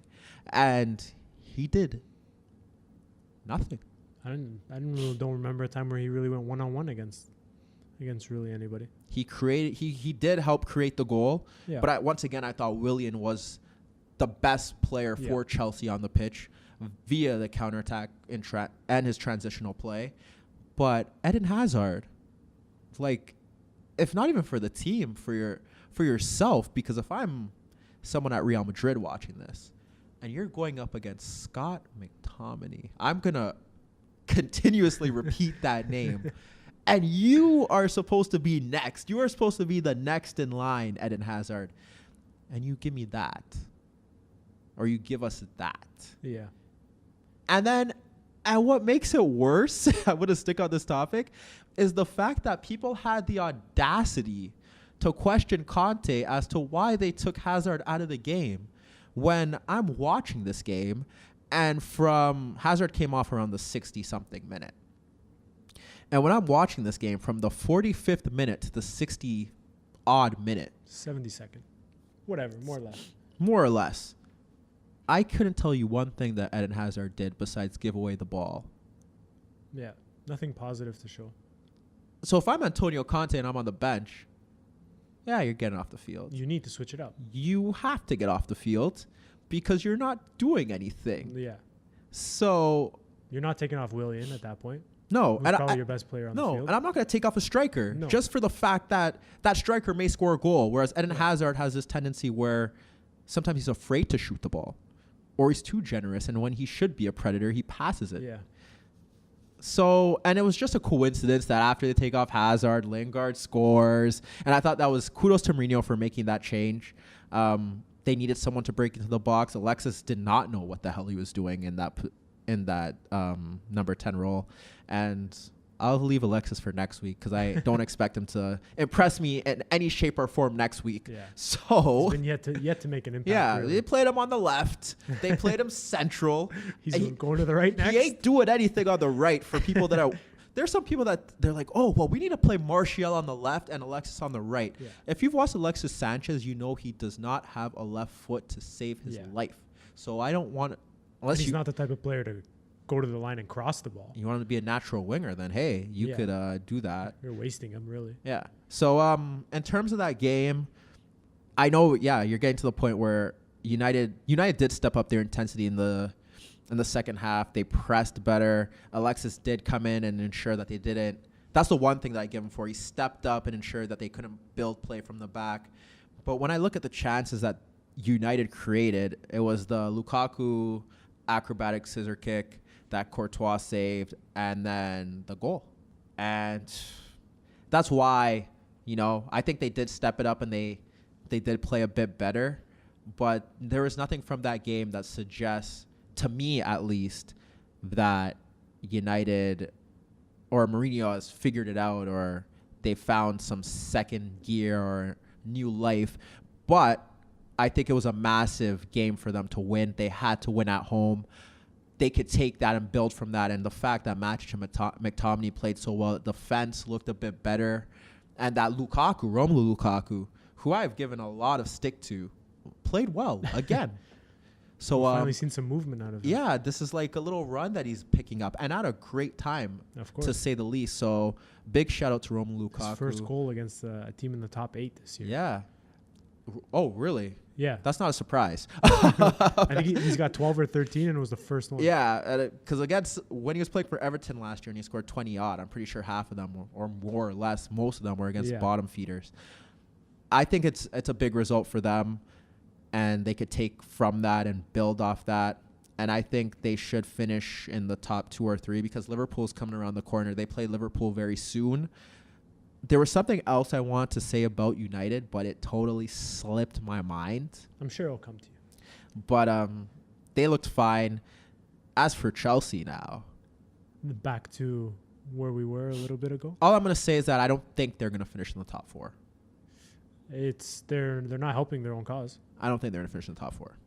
Speaker 2: and he did nothing.
Speaker 3: Don't remember a time where he really went one-on-one against really anybody.
Speaker 2: He did help create the goal, but once again, I thought Willian was the best player for Chelsea on the pitch via the counterattack and his transitional play. But Eden Hazard, like, if not even for the team, for yourself, because if I'm someone at Real Madrid watching this and you're going up against Scott McTominay, I'm going to continuously repeat that name. And you are supposed to be next. You are supposed to be the next in line, Eden Hazard. And you give me that. Or you give us that.
Speaker 3: Yeah.
Speaker 2: And what makes it worse, I'm going to stick on this topic, is the fact that people had the audacity to question Conte as to why they took Hazard out of the game. When I'm watching this game, and Hazard came off around the 60-something minute. And when I'm watching this game from the 45th minute to the 60-odd minute.
Speaker 3: 72nd. Whatever, more or less.
Speaker 2: More or less. I couldn't tell you one thing that Eden Hazard did besides give away the ball.
Speaker 3: Yeah, nothing positive to show.
Speaker 2: So if I'm Antonio Conte and I'm on the bench, you're getting off the field.
Speaker 3: You need to switch it up. You
Speaker 2: have to get off the field because you're not doing anything.
Speaker 3: Yeah.
Speaker 2: So
Speaker 3: you're not taking off Willian at that point.
Speaker 2: No,
Speaker 3: and probably your best player on the field.
Speaker 2: And I'm not going to take off a striker just for the fact that that striker may score a goal, whereas Eden Hazard has this tendency where sometimes he's afraid to shoot the ball, or he's too generous, and when he should be a predator, he passes it.
Speaker 3: Yeah.
Speaker 2: So, and it was just a coincidence that after they take off Hazard, Lingard scores, and I thought that was kudos to Mourinho for making that change. They needed someone to break into the box. Alexis did not know what the hell he was doing in that number 10 role. And I'll leave Alexis for next week because I don't expect him to impress me in any shape or form next week.
Speaker 3: Yeah.
Speaker 2: So
Speaker 3: he's been yet to make an impact.
Speaker 2: Yeah,
Speaker 3: really.
Speaker 2: They played him on the left. They played him central.
Speaker 3: He's going to the right next.
Speaker 2: He ain't doing anything on the right for people that are... There's some people that they're like, oh, well, we need to play Martial on the left and Alexis on the right. Yeah. If you've watched Alexis Sanchez, you know he does not have a left foot to save his life. So I don't want...
Speaker 3: Unless he's not the type of player to go to the line and cross the ball.
Speaker 2: You want him to be a natural winger, then hey, you could do that.
Speaker 3: You're wasting him, really.
Speaker 2: Yeah. So in terms of that game, I know, you're getting to the point where United did step up their intensity in the second half. They pressed better. Alexis did come in and ensure that they didn't. That's the one thing that I give him for. He stepped up and ensured that they couldn't build play from the back. But when I look at the chances that United created, it was the Lukaku acrobatic scissor kick that Courtois saved, and then the goal. And that's why, I think they did step it up and they did play a bit better. But there was nothing from that game that suggests, to me at least, that United or Mourinho has figured it out or they found some second gear or new life. But I think it was a massive game for them to win. They had to win at home. They could take that and build from that. And the fact that Matic and McTominay played so well, the defense looked a bit better. And that Romelu Lukaku, who I've given a lot of stick to, played well again. So
Speaker 3: we've finally seen some movement out of him.
Speaker 2: Yeah, this is like a little run that he's picking up. And at a great time, to say the least. So big shout out to Romelu Lukaku.
Speaker 3: His first goal against a team in the top 8 this year.
Speaker 2: Yeah. Oh, really?
Speaker 3: Yeah.
Speaker 2: That's not a surprise.
Speaker 3: I think he's got 12 or 13 and it was the first one.
Speaker 2: Yeah, because when he was playing for Everton last year and he scored 20-odd, I'm pretty sure half of them or more or less, most of them were against bottom feeders. I think it's a big result for them, and they could take from that and build off that. And I think they should finish in the top 2 or 3 because Liverpool's coming around the corner. They play Liverpool very soon. There was something else I want to say about United, but it totally slipped my mind.
Speaker 3: I'm sure it'll come to you.
Speaker 2: But they looked fine. As for Chelsea now,
Speaker 3: back to where we were a little bit ago.
Speaker 2: All I'm going to say is that I don't think they're going to finish in the top 4.
Speaker 3: They're not helping their own cause.
Speaker 2: I don't think they're going to finish in the top 4.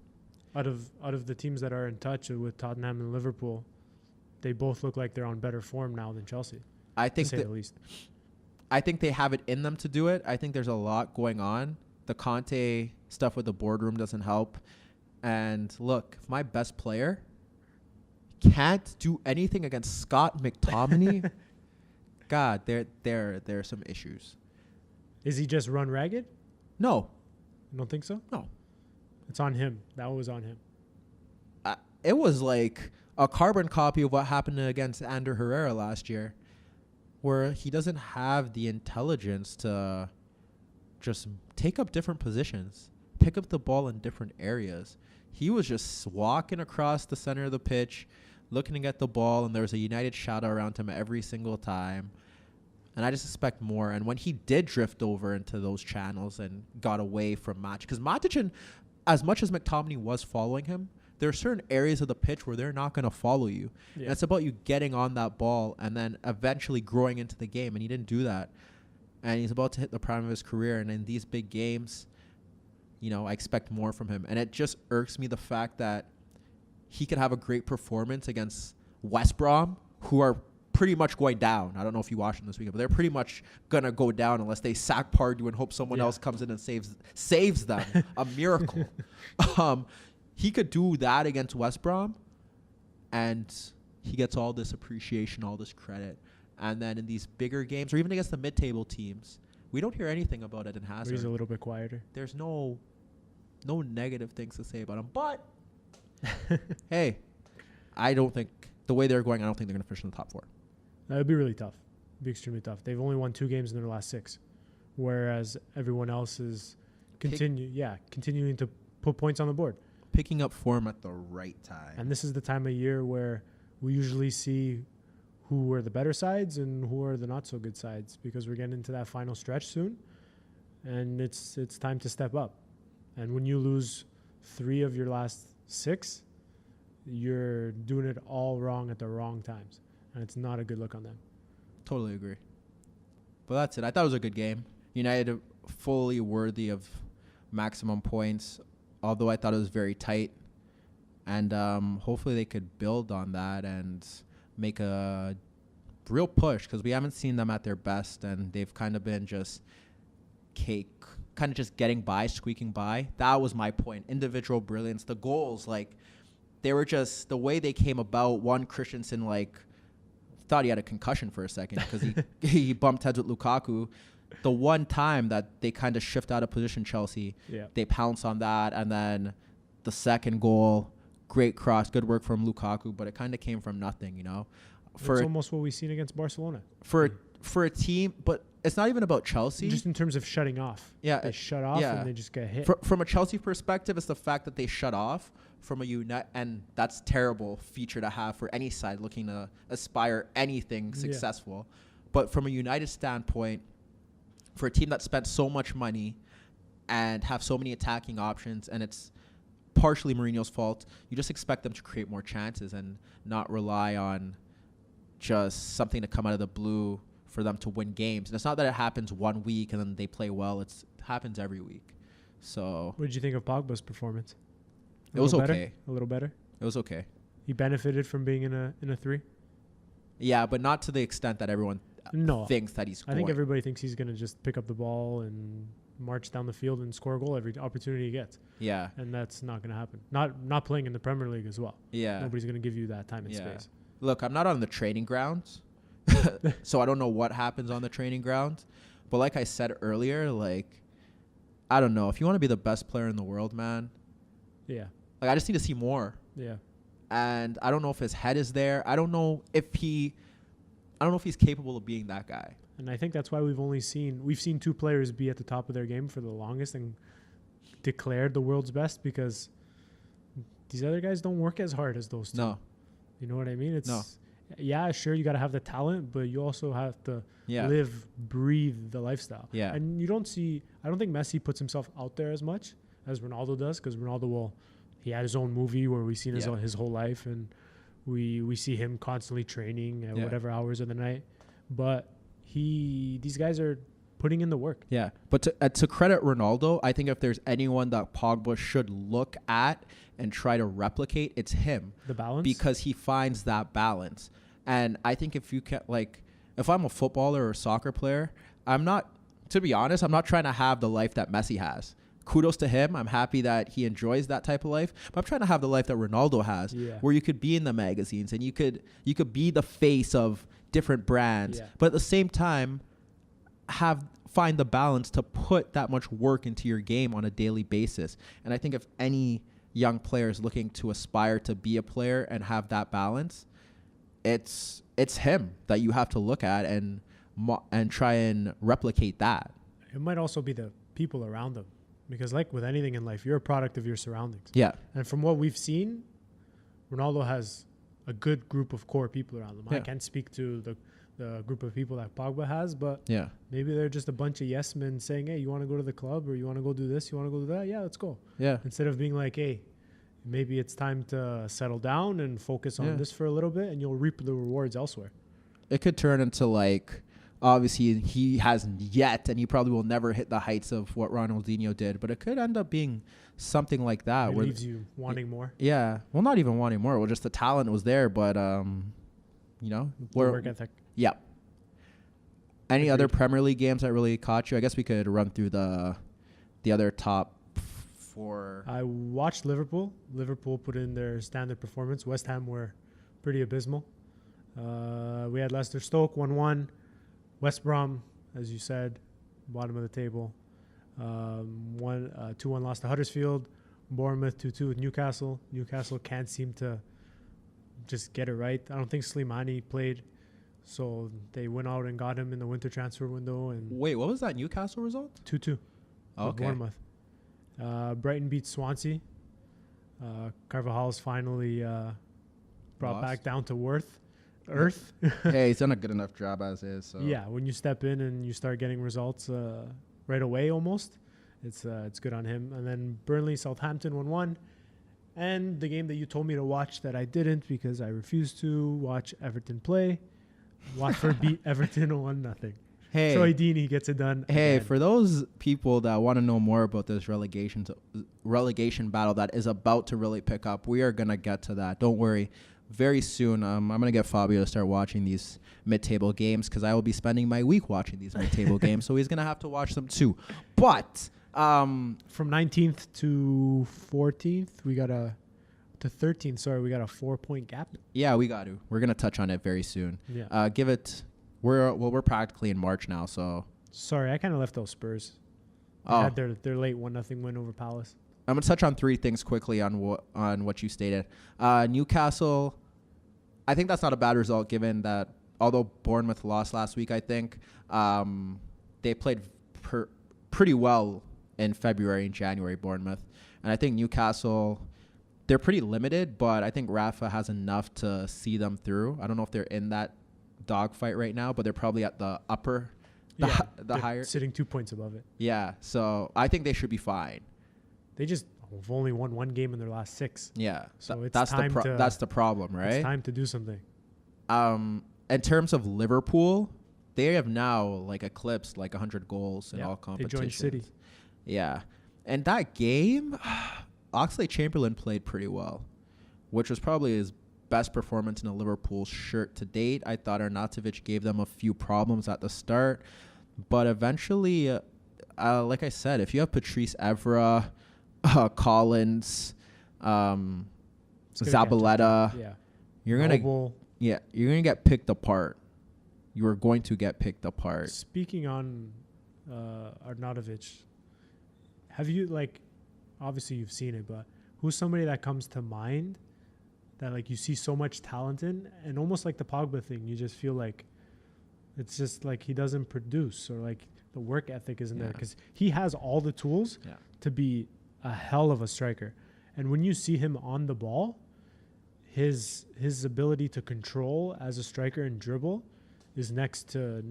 Speaker 3: Out of the teams that are in touch with Tottenham and Liverpool, they both look like they're on better form now than Chelsea.
Speaker 2: I think
Speaker 3: to say the least.
Speaker 2: I think they have it in them to do it. I think there's a lot going on. The Conte stuff with the boardroom doesn't help. And look, if my best player can't do anything against Scott McTominay, God, there are some issues.
Speaker 3: Is he just run ragged?
Speaker 2: No.
Speaker 3: You don't think so?
Speaker 2: No.
Speaker 3: It's on him. That was on him.
Speaker 2: It was like a carbon copy of what happened against Ander Herrera last year, where he doesn't have the intelligence to just take up different positions, pick up the ball in different areas. He was just walking across the center of the pitch, looking at the ball, and there was a United shadow around him every single time. And I just expect more. And when he did drift over into those channels and got away from Matic, because Matic, as much as McTominay was following him, there are certain areas of the pitch where they're not going to follow you. Yeah. And it's about you getting on that ball and then eventually growing into the game. And he didn't do that. And he's about to hit the prime of his career. And in these big games, I expect more from him. And it just irks me the fact that he could have a great performance against West Brom, who are pretty much going down. I don't know if you watched them this weekend, but they're pretty much going to go down unless they sack Pardew and hope someone else comes in and saves them. A miracle. He could do that against West Brom, and he gets all this appreciation, all this credit. And then in these bigger games, or even against the mid-table teams, we don't hear anything about Eden Hazard.
Speaker 3: He's a little bit quieter.
Speaker 2: There's no negative things to say about him. But, hey, I don't think, the way they're going, I don't think they're going to finish in the top 4.
Speaker 3: That would be really tough. It'd be extremely tough. They've only won 2 games in their last 6, whereas everyone else is continuing to put points on the board.
Speaker 2: Picking up form at the right time.
Speaker 3: And this is the time of year where we usually see who are the better sides and who are the not so good sides, because we're getting into that final stretch soon, and it's time to step up. And when you lose 3 of your last 6, you're doing it all wrong at the wrong times, and it's not a good look on them.
Speaker 2: Totally agree. But that's it. I thought it was a good game. United fully worthy of maximum points, although I thought it was very tight. And hopefully they could build on that and make a real push, because we haven't seen them at their best, and they've kind of been just getting by, squeaking by. That was my point. Individual brilliance. The goals, they were just the way they came about. One, Christensen, thought he had a concussion for a second because he bumped heads with Lukaku. The one time that they kind of shift out of position, Chelsea, they pounce on that. And then the second goal, great cross, good work from Lukaku, but it kind of came from nothing,
Speaker 3: It's almost what we've seen against Barcelona.
Speaker 2: For a team, but it's not even about Chelsea.
Speaker 3: Just in terms of shutting off.
Speaker 2: Yeah.
Speaker 3: They shut off and they just get hit.
Speaker 2: From a Chelsea perspective, it's the fact that they shut off. From a and that's terrible feature to have for any side looking to aspire anything successful. But from a United standpoint, for a team that spent so much money and have so many attacking options, and it's partially Mourinho's fault, you just expect them to create more chances and not rely on just something to come out of the blue for them to win games. And it's not that it happens one week and then they play well. It happens every week. So
Speaker 3: what did you think of Pogba's performance?
Speaker 2: It was okay.
Speaker 3: A little better?
Speaker 2: It was okay.
Speaker 3: He benefited from being in a 3?
Speaker 2: Yeah, but not to the extent that everyone thinks that he's scoring.
Speaker 3: I think everybody thinks he's going to just pick up the ball and march down the field and score a goal every opportunity he gets.
Speaker 2: Yeah.
Speaker 3: And that's not going to happen. Not playing in the Premier League as well.
Speaker 2: Yeah.
Speaker 3: Nobody's going to give you that time and space.
Speaker 2: Look, I'm not on the training grounds, so I don't know what happens on the training ground. But like I said earlier, I don't know. If you want to be the best player in the world, man.
Speaker 3: Yeah.
Speaker 2: I just need to see more.
Speaker 3: Yeah.
Speaker 2: And I don't know if his head is there. I don't know if he's capable of being that guy.
Speaker 3: And I think that's why we've seen two players be at the top of their game for the longest and declared the world's best, because these other guys don't work as hard as those two.
Speaker 2: No.
Speaker 3: You know what I mean? Yeah, sure, you got to have the talent, but you also have to live, breathe the lifestyle.
Speaker 2: Yeah.
Speaker 3: And I don't think Messi puts himself out there as much as Ronaldo does, because Ronaldo, he had his own movie where we seen his whole life, and we see him constantly training at whatever hours of the night. But these guys are putting in the work.
Speaker 2: Yeah. But to credit Ronaldo, I think if there's anyone that Pogba should look at and try to replicate, it's him.
Speaker 3: The balance?
Speaker 2: Because he finds that balance. And I think if you can, like, if I'm a footballer or a soccer player, to be honest, I'm not trying to have the life that Messi has. Kudos to him. I'm happy that he enjoys that type of life. But I'm trying to have the life that Ronaldo has, where you could be in the magazines and you could be the face of different brands. Yeah. But at the same time, find the balance to put that much work into your game on a daily basis. And I think if any young player is looking to aspire to be a player and have that balance, it's him that you have to look at and try and replicate that.
Speaker 3: It might also be the people around them, because like with anything in life, you're a product of your surroundings.
Speaker 2: Yeah.
Speaker 3: And from what we've seen, Ronaldo has a good group of core people around him. Yeah. I can't speak to the group of people that Pogba has, but maybe they're just a bunch of yes men saying, hey, you want to go to the club, or you want to go do this, you want to go do that? Yeah, let's go. Yeah. Instead of being like, hey, maybe it's time to settle down and focus on this for a little bit, and you'll reap the rewards elsewhere.
Speaker 2: It could turn into, like, obviously he hasn't yet, and he probably will never hit the heights of what Ronaldinho did, but it could end up being something like that.
Speaker 3: It leaves you wanting more.
Speaker 2: Yeah. Well, not even wanting more. Well, just the talent was there, but,
Speaker 3: work ethic.
Speaker 2: Yeah. Any other Premier League games that really caught you? I guess we could run through the other top four.
Speaker 3: I watched Liverpool. Liverpool put in their standard performance. West Ham were pretty abysmal. We had Leicester Stoke 1-1. West Brom, as you said, bottom of the table. 2-1 loss to Huddersfield. Bournemouth 2-2 with Newcastle. Newcastle can't seem to just get it right. I don't think Slimani played, so they went out and got him in the winter transfer window. And
Speaker 2: wait, what was that Newcastle result?
Speaker 3: 2-2. Okay. Bournemouth. Brighton beat Swansea. Carvajal's finally brought back down to earth.
Speaker 2: Hey, he's done a good enough job as is. So.
Speaker 3: Yeah, when you step in and you start getting results right away almost, it's good on him. And then Burnley, Southampton 1-1. And the game that you told me to watch that I didn't because I refused to watch Everton play. Watford beat Everton 1-0.
Speaker 2: Hey,
Speaker 3: Troy Deeney gets it done.
Speaker 2: Hey,
Speaker 3: again.
Speaker 2: For those people that want to know more about this relegation battle that is about to really pick up, we are going to get to that. Don't worry. Very soon, I'm going to get Fabio to start watching these mid-table games because I will be spending my week watching these mid-table games, so he's going to have to watch them too. But
Speaker 3: from 19th to 14th, to 13th, sorry, we got a 4-point gap.
Speaker 2: Yeah, we got to. We're going to touch on it very soon.
Speaker 3: Yeah.
Speaker 2: We're practically in March now, so.
Speaker 3: Sorry, I kind of left those Spurs. They had their late 1-0 win over Palace.
Speaker 2: I'm going to touch on three things quickly on what you stated. Newcastle, I think that's not a bad result given that although Bournemouth lost last week, I think they played pretty well in February and January, Bournemouth. And I think Newcastle, they're pretty limited, but I think Rafa has enough to see them through. I don't know if they're in that dogfight right now, but they're probably at the upper, the higher.
Speaker 3: Sitting 2 points above it.
Speaker 2: Yeah, so I think they should be fine.
Speaker 3: They just have only won one game in their last 6.
Speaker 2: Yeah,
Speaker 3: so
Speaker 2: that's the problem, right?
Speaker 3: It's time to do something.
Speaker 2: In terms of Liverpool, they have now eclipsed 100 goals in all competitions.
Speaker 3: They joined City.
Speaker 2: Yeah, and that game, Oxlade-Chamberlain played pretty well, which was probably his best performance in a Liverpool shirt to date. I thought Arnautovic gave them a few problems at the start, but eventually, like I said, if you have Patrice Evra, Collins, Zabaleta, you're gonna get picked apart. You are going to get picked apart.
Speaker 3: Speaking on Arnautovic, have you obviously you've seen it, but who's somebody that comes to mind that you see so much talent in, and almost like the Pogba thing, you just feel like It's just like he doesn't produce, or like the work ethic isn't there, because he has all the tools to be a hell of a striker. And when you see him on the ball, his ability to control as a striker and dribble is next to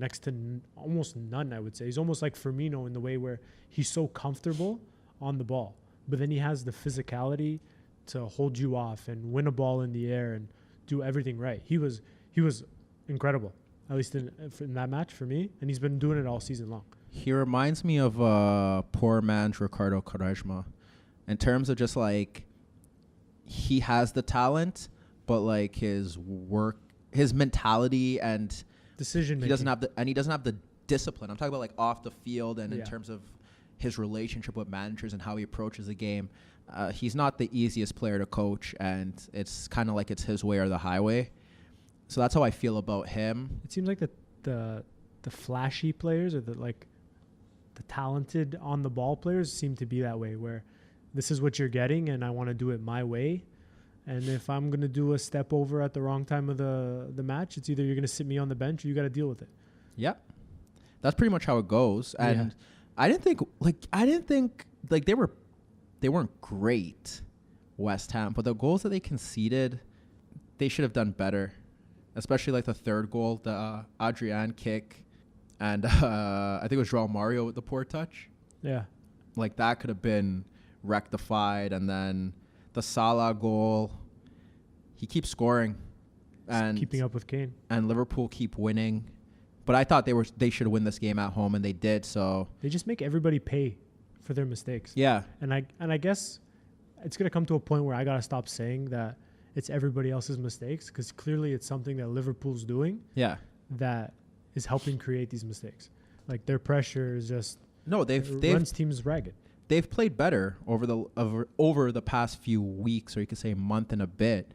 Speaker 3: almost none, I would say. He's almost like Firmino in the way where he's so comfortable on the ball, but then he has the physicality to hold you off and win a ball in the air and do everything right. He was incredible, at least in that match for me, and he's been doing it all season long.
Speaker 2: He reminds me of poor man's Ricardo Quaresma in terms of just like he has the talent, but like his work, his mentality and
Speaker 3: decision making.
Speaker 2: He doesn't have the discipline. I'm talking about like off the field and in terms of his relationship with managers and how he approaches the game. He's not the easiest player to coach, and it's kind of like it's his way or the highway. So that's how I feel about him.
Speaker 3: It seems like the flashy players, or the talented on the ball players, seem to be that way, where this is what you're getting and I want to do it my way. And if I'm going to do a step over at the wrong time of the match, it's either you're going to sit me on the bench or you got to deal with it.
Speaker 2: Yeah. That's pretty much how it goes. And I didn't think they weren't great, West Ham, but the goals that they conceded, they should have done better. Especially like the third goal, the Adrian kick, and I think it was João Mario with the poor touch.
Speaker 3: Yeah.
Speaker 2: Like that could have been rectified. And then the Salah goal, he keeps scoring. And
Speaker 3: keeping up with Kane. And
Speaker 2: Liverpool keep winning. But I thought they should win this game at home, and they did. So
Speaker 3: they just make everybody pay for their mistakes.
Speaker 2: Yeah.
Speaker 3: And I guess it's going to come to a point where I got to stop saying that it's everybody else's mistakes, because clearly it's something that Liverpool's doing that is helping create these mistakes. Like their pressure is just runs teams ragged.
Speaker 2: They've played better over the past few weeks, or you could say month and a bit.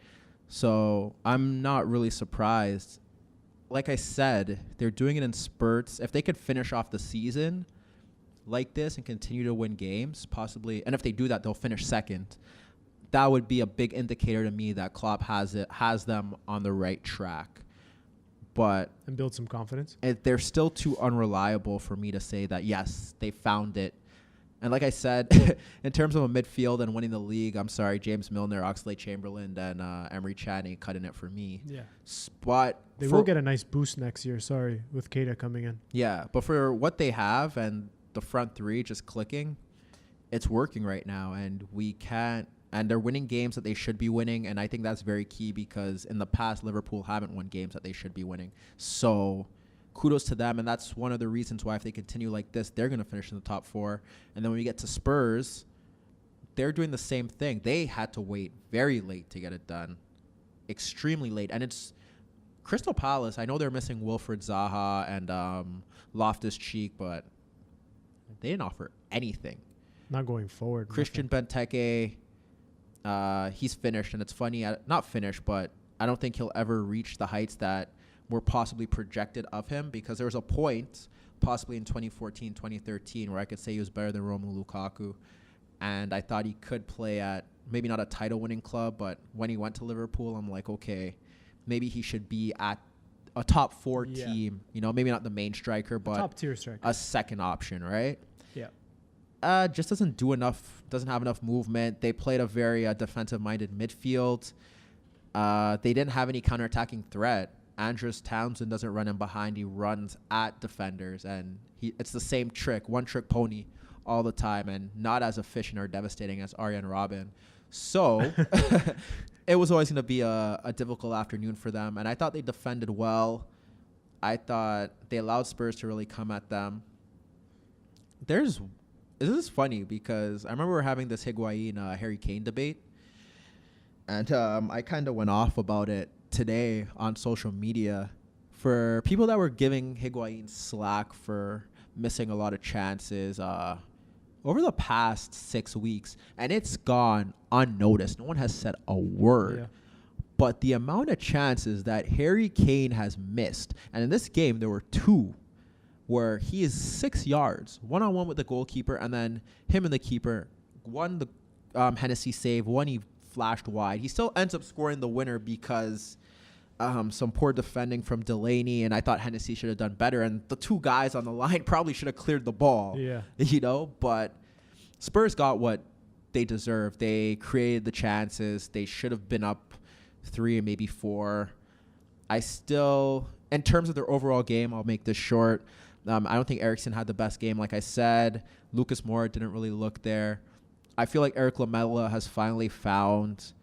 Speaker 2: So I'm not really surprised. Like I said, they're doing it in spurts. If they could finish off the season like this and continue to win games, possibly, and if they do that, they'll finish second. That would be a big indicator to me that Klopp has them on the right track. But
Speaker 3: and build some confidence.
Speaker 2: They're still too unreliable for me to say that, yes, they found it. And like I said, in terms of a midfield and winning the league, I'm sorry, James Milner, Oxlade-Chamberlain, and Emery Chan ain't cutting it for me.
Speaker 3: Yeah.
Speaker 2: But
Speaker 3: they will get a nice boost next year, with Keita coming in.
Speaker 2: Yeah, but for what they have and the front three just clicking, it's working right now, and they're winning games that they should be winning, and I think that's very key, because in the past, Liverpool haven't won games that they should be winning. So kudos to them, and that's one of the reasons why if they continue like this, they're going to finish in the top four. And then when we get to Spurs, they're doing the same thing. They had to wait very late to get it done, extremely late. And it's Crystal Palace. I know they're missing Wilfried Zaha and Loftus-Cheek, but they didn't offer anything.
Speaker 3: Not going forward.
Speaker 2: Christian Benteke, he's finished, and it's funny, not finished, but I don't think he'll ever reach the heights that were possibly projected of him, because there was a point possibly in 2014, 2013 where I could say he was better than Romelu Lukaku, and I thought he could play at maybe not a title-winning club, but when he went to Liverpool, I'm like, okay, maybe he should be at a top four team, maybe not the main striker, but
Speaker 3: top-tier striker,
Speaker 2: a second option, right?
Speaker 3: Yeah.
Speaker 2: Just doesn't have enough movement. They played a very defensive-minded midfield. They didn't have any counter-attacking threat. Andros Townsend doesn't run in behind. He runs at defenders, and it's the same trick, one-trick pony all the time, and not as efficient or devastating as Arjen Robben. So it was always going to be a difficult afternoon for them, and I thought they defended well. I thought they allowed Spurs to really come at them. This is funny, because I remember we were having this Higuain Harry Kane debate, and I kind of went off about it today on social media. For people that were giving Higuain slack for missing a lot of chances over the past 6 weeks, and it's gone unnoticed. No one has said a word. Yeah. But the amount of chances that Harry Kane has missed, and in this game there were two where he is 6 yards, one-on-one with the goalkeeper, and then him and the keeper, one the Hennessy save, one he flashed wide. He still ends up scoring the winner because some poor defending from Delaney, and I thought Hennessy should have done better. And the two guys on the line probably should have cleared the ball.
Speaker 3: Yeah.
Speaker 2: But Spurs got what they deserved. They created the chances. They should have been up 3 and maybe 4. I still, in terms of their overall game, I'll make this short. I don't think Eriksen had the best game, like I said. Lucas Moura didn't really look there. I feel like Eric Lamela has finally found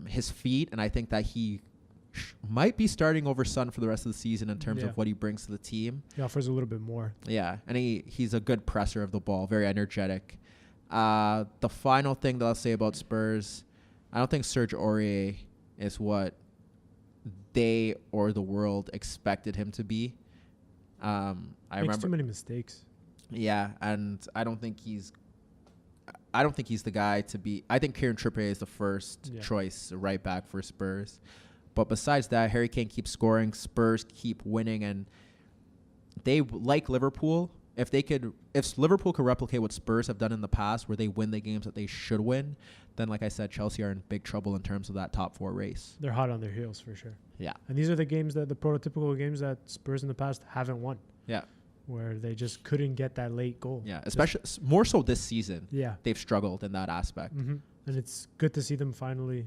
Speaker 2: his feet, and I think that he might be starting over Son for the rest of the season in terms of what he brings to the team.
Speaker 3: He offers a little bit more.
Speaker 2: Yeah, and he's a good presser of the ball, very energetic. The final thing that I'll say about Spurs, I don't think Serge Aurier is what they or the world expected him to be. I remember
Speaker 3: too many mistakes.
Speaker 2: Yeah, and I don't think he's the guy to be. I think Kieran Trippier is the first choice right back for Spurs. But besides that, Harry Kane keeps scoring, Spurs keep winning, and they, like Liverpool, if Liverpool could replicate what Spurs have done in the past, where they win the games that they should win, then, like I said, Chelsea are in big trouble in terms of that top 4 race.
Speaker 3: They're hot on their heels for sure.
Speaker 2: Yeah.
Speaker 3: And these are the prototypical games that Spurs in the past haven't won.
Speaker 2: Yeah.
Speaker 3: Where they just couldn't get that late goal.
Speaker 2: Yeah, especially more so this season.
Speaker 3: Yeah.
Speaker 2: They've struggled in that aspect.
Speaker 3: Mm-hmm. And it's good to see them finally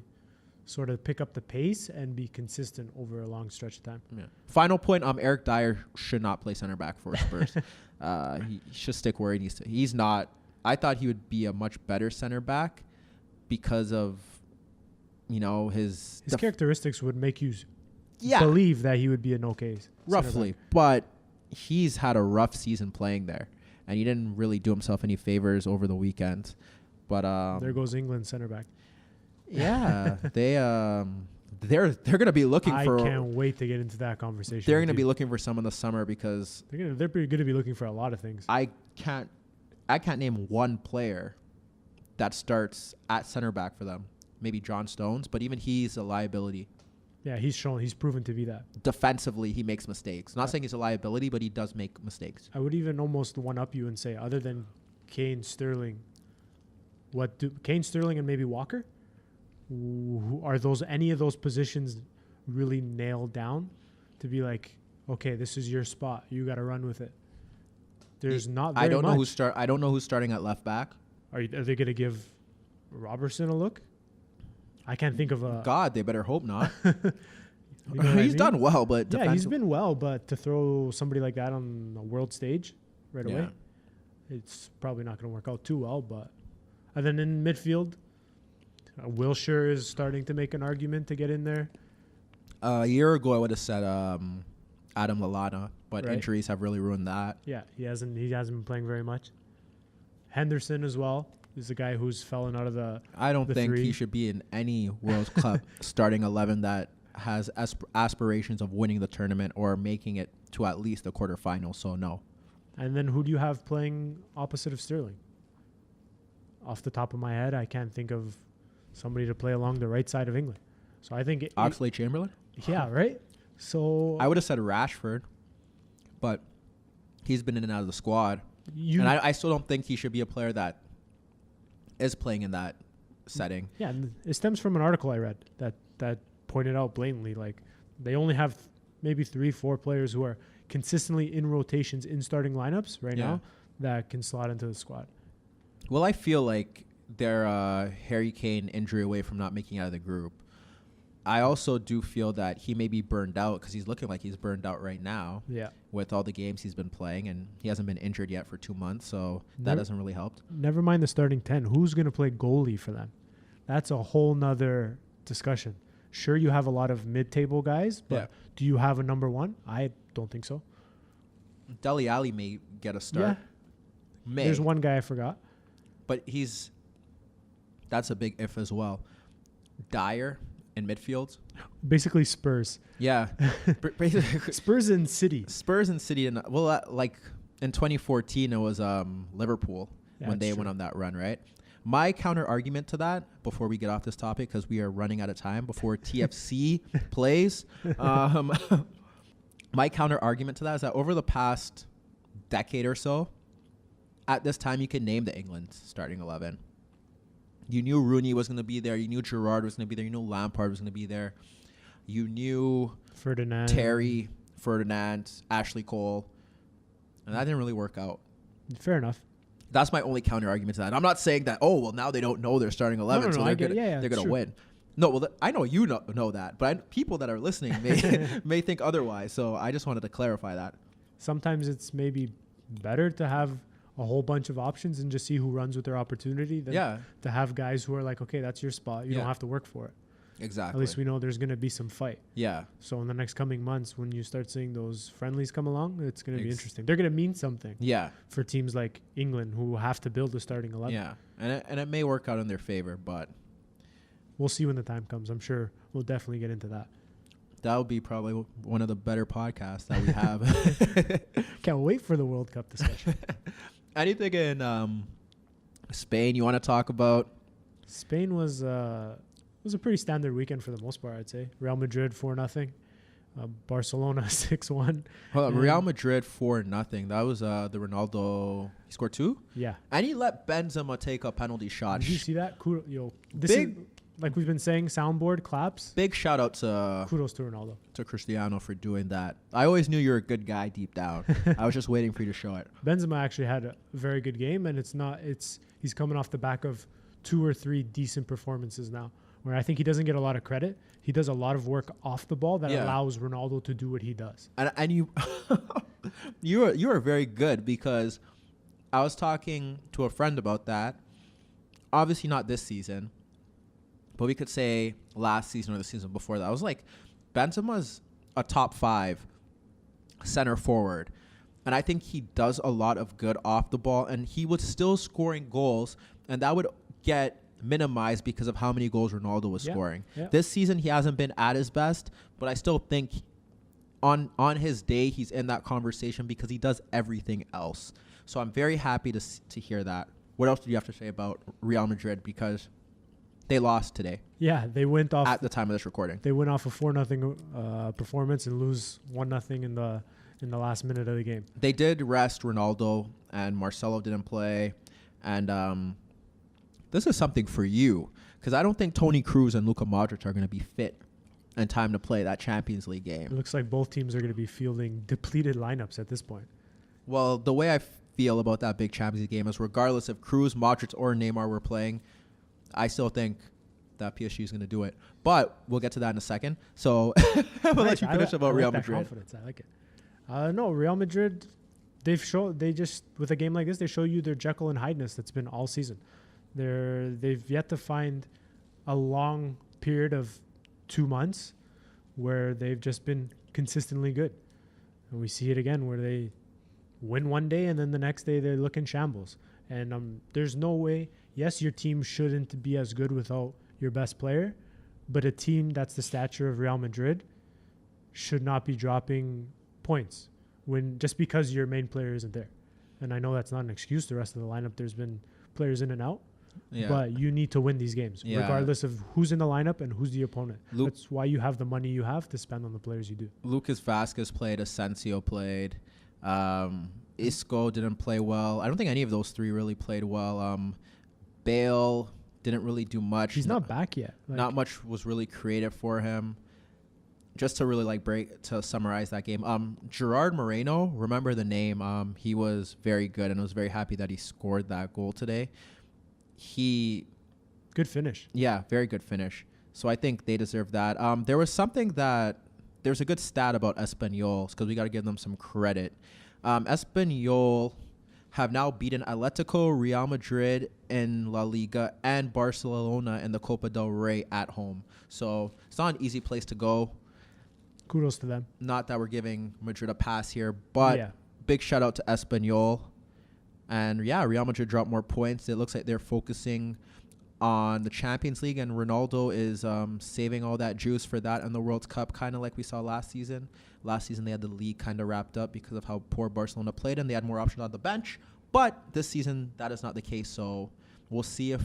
Speaker 3: sort of pick up the pace and be consistent over a long stretch of time.
Speaker 2: Yeah. Final point, Eric Dyer should not play center back for Spurs. He should stick where he needs to. He's not. I thought he would be a much better center back because of, his
Speaker 3: characteristics would make you believe that he would be an okay
Speaker 2: roughly, but he's had a rough season playing there, and he didn't really do himself any favors over the weekend. But
Speaker 3: there goes England center back.
Speaker 2: Yeah, they're going to be looking for.
Speaker 3: I can't wait to get into that conversation.
Speaker 2: They're going to be looking for some in the summer because
Speaker 3: they're going to be looking for a lot of things.
Speaker 2: I can't name one player that starts at center back for them. Maybe John Stones, but even he's a liability.
Speaker 3: Yeah, he's proven to be that.
Speaker 2: Defensively, he makes mistakes. Not saying he's a liability, but he does make mistakes.
Speaker 3: I would even almost one-up you and say, other than Kane, Sterling, Kane, Sterling, and maybe Walker? Are any of those positions really nailed down to be like, okay, this is your spot, you got to run with it? There's not very much.
Speaker 2: I don't know who's starting at left back.
Speaker 3: Are they going to give Robertson a look? I can't think of a...
Speaker 2: God, they better hope not. He's done well, but...
Speaker 3: Yeah, he's been well, but to throw somebody like that on the world stage right away, it's probably not going to work out too well. But and then in midfield, Wilshere is starting to make an argument to get in there.
Speaker 2: A year ago, I would have said Adam Lallana, but injuries have really ruined that.
Speaker 3: Yeah, he hasn't been playing very much. Henderson as well is a guy who's fallen out of the...
Speaker 2: I don't think he should be in any World Cup starting 11 that has aspirations of winning the tournament or making it to at least the quarterfinal, so no.
Speaker 3: And then who do you have playing opposite of Sterling? Off the top of my head, I can't think of somebody to play along the right side of England. So I think...
Speaker 2: Oxlade-Chamberlain?
Speaker 3: Yeah, right? So...
Speaker 2: I would have said Rashford, but he's been in and out of the squad. And I still don't think he should be a player that is playing in that setting.
Speaker 3: Yeah, and it stems from an article I read that pointed out blatantly, like, they only have maybe 3-4 players who are consistently in rotations in starting lineups right now that can slot into the squad.
Speaker 2: Well, I feel like they're Harry Kane injury away from not making out of the group. I also do feel that he may be burned out because he's looking like he's burned out right now with all the games he's been playing, and he hasn't been injured yet for 2 months, so that doesn't really help. Never
Speaker 3: mind the starting 10. Who's going to play goalie for them? That's a whole nother discussion. Sure, you have a lot of mid-table guys, but do you have a number one? I don't think so.
Speaker 2: Dele Alli may get a start.
Speaker 3: Yeah. There's one guy I forgot.
Speaker 2: But that's a big if as well. Dyer in midfield.
Speaker 3: Basically Spurs.
Speaker 2: Yeah.
Speaker 3: Spurs and City.
Speaker 2: Spurs and City. Like in 2014, it was Liverpool when they went on that run, right? My counter argument to that, before we get off this topic, because we are running out of time before TFC plays, my counter argument to that is that over the past decade or so, at this time, you can name the England starting 11. You knew Rooney was going to be there. You knew Gerrard was going to be there. You knew Lampard was going to be there. You knew
Speaker 3: Ferdinand,
Speaker 2: Ashley Cole, and that didn't really work out.
Speaker 3: Fair enough.
Speaker 2: That's my only counter argument to that. I'm not saying that, now they don't know they're starting 11, so they're going to win. No, well, I know you know that, but people that are listening may think otherwise, so I just wanted to clarify that.
Speaker 3: Sometimes it's maybe better to have a whole bunch of options and just see who runs with their opportunity than to have guys who are like, okay, that's your spot. You don't have to work for it.
Speaker 2: Exactly.
Speaker 3: At least we know there's going to be some fight.
Speaker 2: Yeah.
Speaker 3: So in the next coming months, when you start seeing those friendlies come along, it's going to be interesting. They're going to mean something.
Speaker 2: Yeah.
Speaker 3: For teams like England who have to build a starting 11.
Speaker 2: Yeah. And it may work out in their favor, but
Speaker 3: we'll see when the time comes. I'm sure we'll definitely get into that.
Speaker 2: That would be probably one of the better podcasts that we have.
Speaker 3: Can't wait for the World Cup discussion.
Speaker 2: Anything in Spain you want to talk about?
Speaker 3: Spain was a pretty standard weekend for the most part, I'd say. Real Madrid 4-0. Barcelona 6-1.
Speaker 2: Real Madrid 4-0. That was the Ronaldo. He scored 2?
Speaker 3: Yeah.
Speaker 2: And he let Benzema take a penalty shot.
Speaker 3: Did you see that? This is, like we've been saying, soundboard claps.
Speaker 2: Big shout out to
Speaker 3: kudos to Ronaldo.
Speaker 2: To Cristiano for doing that. I always knew you were a good guy deep down. I was just waiting for you to show it.
Speaker 3: Benzema actually had a very good game, and he's coming off the back of 2 or 3 decent performances now, where I think he doesn't get a lot of credit. He does a lot of work off the ball that allows Ronaldo to do what he does.
Speaker 2: And you you are very good, because I was talking to a friend about that. Obviously not this season, but we could say last season or the season before that. I was like, Benzema's a top 5 center forward, and I think he does a lot of good off the ball, and he was still scoring goals, and that would get minimized because of how many goals Ronaldo was scoring. Yeah. This season he hasn't been at his best, but I still think on his day he's in that conversation because he does everything else. So I'm very happy to hear that. What else do you have to say about Real Madrid, because they lost today?
Speaker 3: Yeah, they went off
Speaker 2: at the time of this recording.
Speaker 3: They went off a 4-0 performance and lose 1-0 in the last minute of the game.
Speaker 2: They did rest Ronaldo, and Marcelo didn't play, and this is something for you, because I don't think Toni Kroos and Luka Modric are going to be fit in time to play that Champions League game.
Speaker 3: It looks like both teams are going to be fielding depleted lineups at this point.
Speaker 2: Well, the way I feel about that big Champions League game is, regardless if Kroos, Modric, or Neymar were playing, I still think that PSG is going to do it. But we'll get to that in a second. So I'll let you finish about Real Madrid.
Speaker 3: Confidence. I like it. No, Real Madrid, with a game like this, they show you their Jekyll and Hyde-ness that's been all season. They've yet to find a long period of 2 months where they've just been consistently good. And we see it again where they win one day and then the next day they look in shambles. And there's no way, yes, your team shouldn't be as good without your best player, but a team that's the stature of Real Madrid should not be dropping points just because your main player isn't there. And I know that's not an excuse. The rest of the lineup, there's been players in and out. Yeah. But you need to win these games, regardless of who's in the lineup and who's the opponent. That's why you have the money you have to spend on the players you do.
Speaker 2: Lucas Vazquez played. Asensio played. Isco didn't play well. I don't think any of those 3 really played well. Bale didn't really do much.
Speaker 3: He's not back yet.
Speaker 2: Not much was really creative for him. Just to really to summarize that game, Gerard Moreno, remember the name. He was very good, and I was very happy that he scored that goal today.
Speaker 3: Good finish.
Speaker 2: Yeah, very good finish. So I think they deserve that. There's a good stat about Espanyol, because we got to give them some credit. Espanyol have now beaten Atletico, Real Madrid in La Liga, and Barcelona in the Copa del Rey at home. So it's not an easy place to go.
Speaker 3: Kudos to them.
Speaker 2: Not that we're giving Madrid a pass here, but big shout out to Espanyol. And Real Madrid dropped more points. It looks like they're focusing on the Champions League, and Ronaldo is saving all that juice for that and the World Cup, kind of like we saw last season. Last season they had the league kind of wrapped up because of how poor Barcelona played, and they had more options on the bench. But this season that is not the case, so we'll see if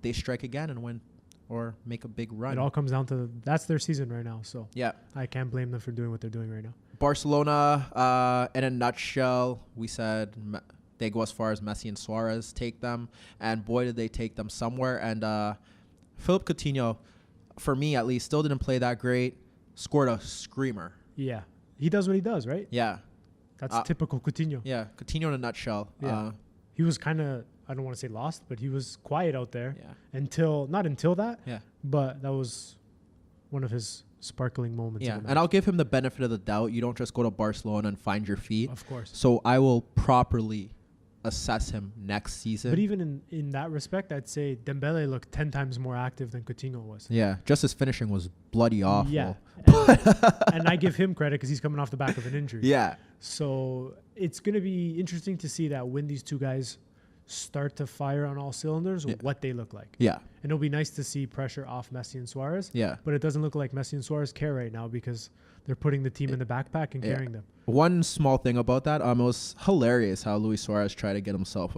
Speaker 2: they strike again and win or make a big run.
Speaker 3: It all comes down to that's their season right now, so
Speaker 2: I
Speaker 3: can't blame them for doing what they're doing right now.
Speaker 2: Barcelona, in a nutshell, we said they go as far as Messi and Suarez take them, and boy did they take them somewhere. And Philippe Coutinho, for me at least, still didn't play that great. Scored a screamer.
Speaker 3: Yeah. He does what he does, right?
Speaker 2: Yeah.
Speaker 3: That's typical Coutinho.
Speaker 2: Yeah, Coutinho in a nutshell.
Speaker 3: Yeah. He was kind of, I don't want to say lost, but he was quiet out there not until that.
Speaker 2: Yeah.
Speaker 3: But that was one of his sparkling moments.
Speaker 2: Yeah, and I'll give him the benefit of the doubt. You don't just go to Barcelona and find your feet.
Speaker 3: Of course.
Speaker 2: So I will properly assess him next season.
Speaker 3: But even in that respect, I'd say Dembele looked 10 times more active than Coutinho was.
Speaker 2: Yeah, just his finishing was bloody awful.
Speaker 3: Yeah, and I give him credit because he's coming off the back of an injury.
Speaker 2: Yeah.
Speaker 3: So it's going to be interesting to see that when these two guys start to fire on all cylinders, what they look like.
Speaker 2: Yeah.
Speaker 3: And it'll be nice to see pressure off Messi and Suarez.
Speaker 2: Yeah.
Speaker 3: But it doesn't look like Messi and Suarez care right now because they're putting the team in the backpack and carrying them.
Speaker 2: One small thing about that, it was hilarious how Luis Suarez tried to get himself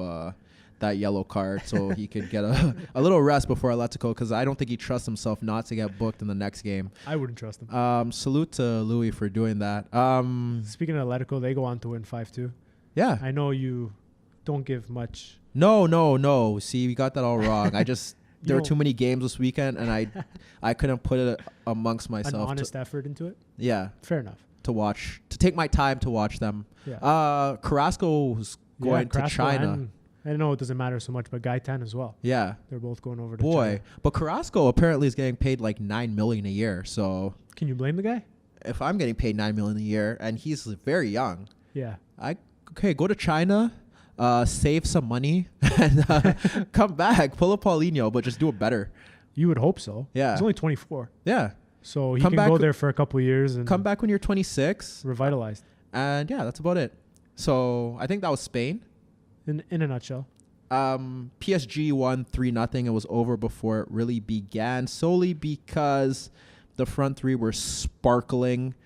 Speaker 2: that yellow card so he could get a little rest before Atletico, because I don't think he trusts himself not to get booked in the next game.
Speaker 3: I wouldn't trust him.
Speaker 2: Salute to Louis for doing that.
Speaker 3: Speaking of Atletico, they go on to win 5-2.
Speaker 2: Yeah.
Speaker 3: I know you don't give much.
Speaker 2: No. See, we got that all wrong. There were too many games this weekend, and I couldn't put it amongst myself.
Speaker 3: An honest effort into it?
Speaker 2: Yeah.
Speaker 3: Fair enough.
Speaker 2: To take my time to watch them.
Speaker 3: Yeah.
Speaker 2: Carrasco's going to China.
Speaker 3: I know it doesn't matter so much, but Gaetan as well.
Speaker 2: Yeah.
Speaker 3: They're both going over to China.
Speaker 2: But Carrasco apparently is getting paid like $9 million a year. So
Speaker 3: can you blame the guy?
Speaker 2: If I'm getting paid $9 million a year and he's very young,
Speaker 3: go
Speaker 2: to China, save some money, and come back, pull a Paulinho, but just do it better.
Speaker 3: You would hope so.
Speaker 2: Yeah.
Speaker 3: He's only 24.
Speaker 2: Yeah.
Speaker 3: So he can go there for a couple of years and
Speaker 2: come back when you're 26,
Speaker 3: revitalized.
Speaker 2: And yeah, that's about it. So I think that was Spain.
Speaker 3: In a nutshell.
Speaker 2: PSG won 3-0. It was over before it really began, solely because the front three were sparkling.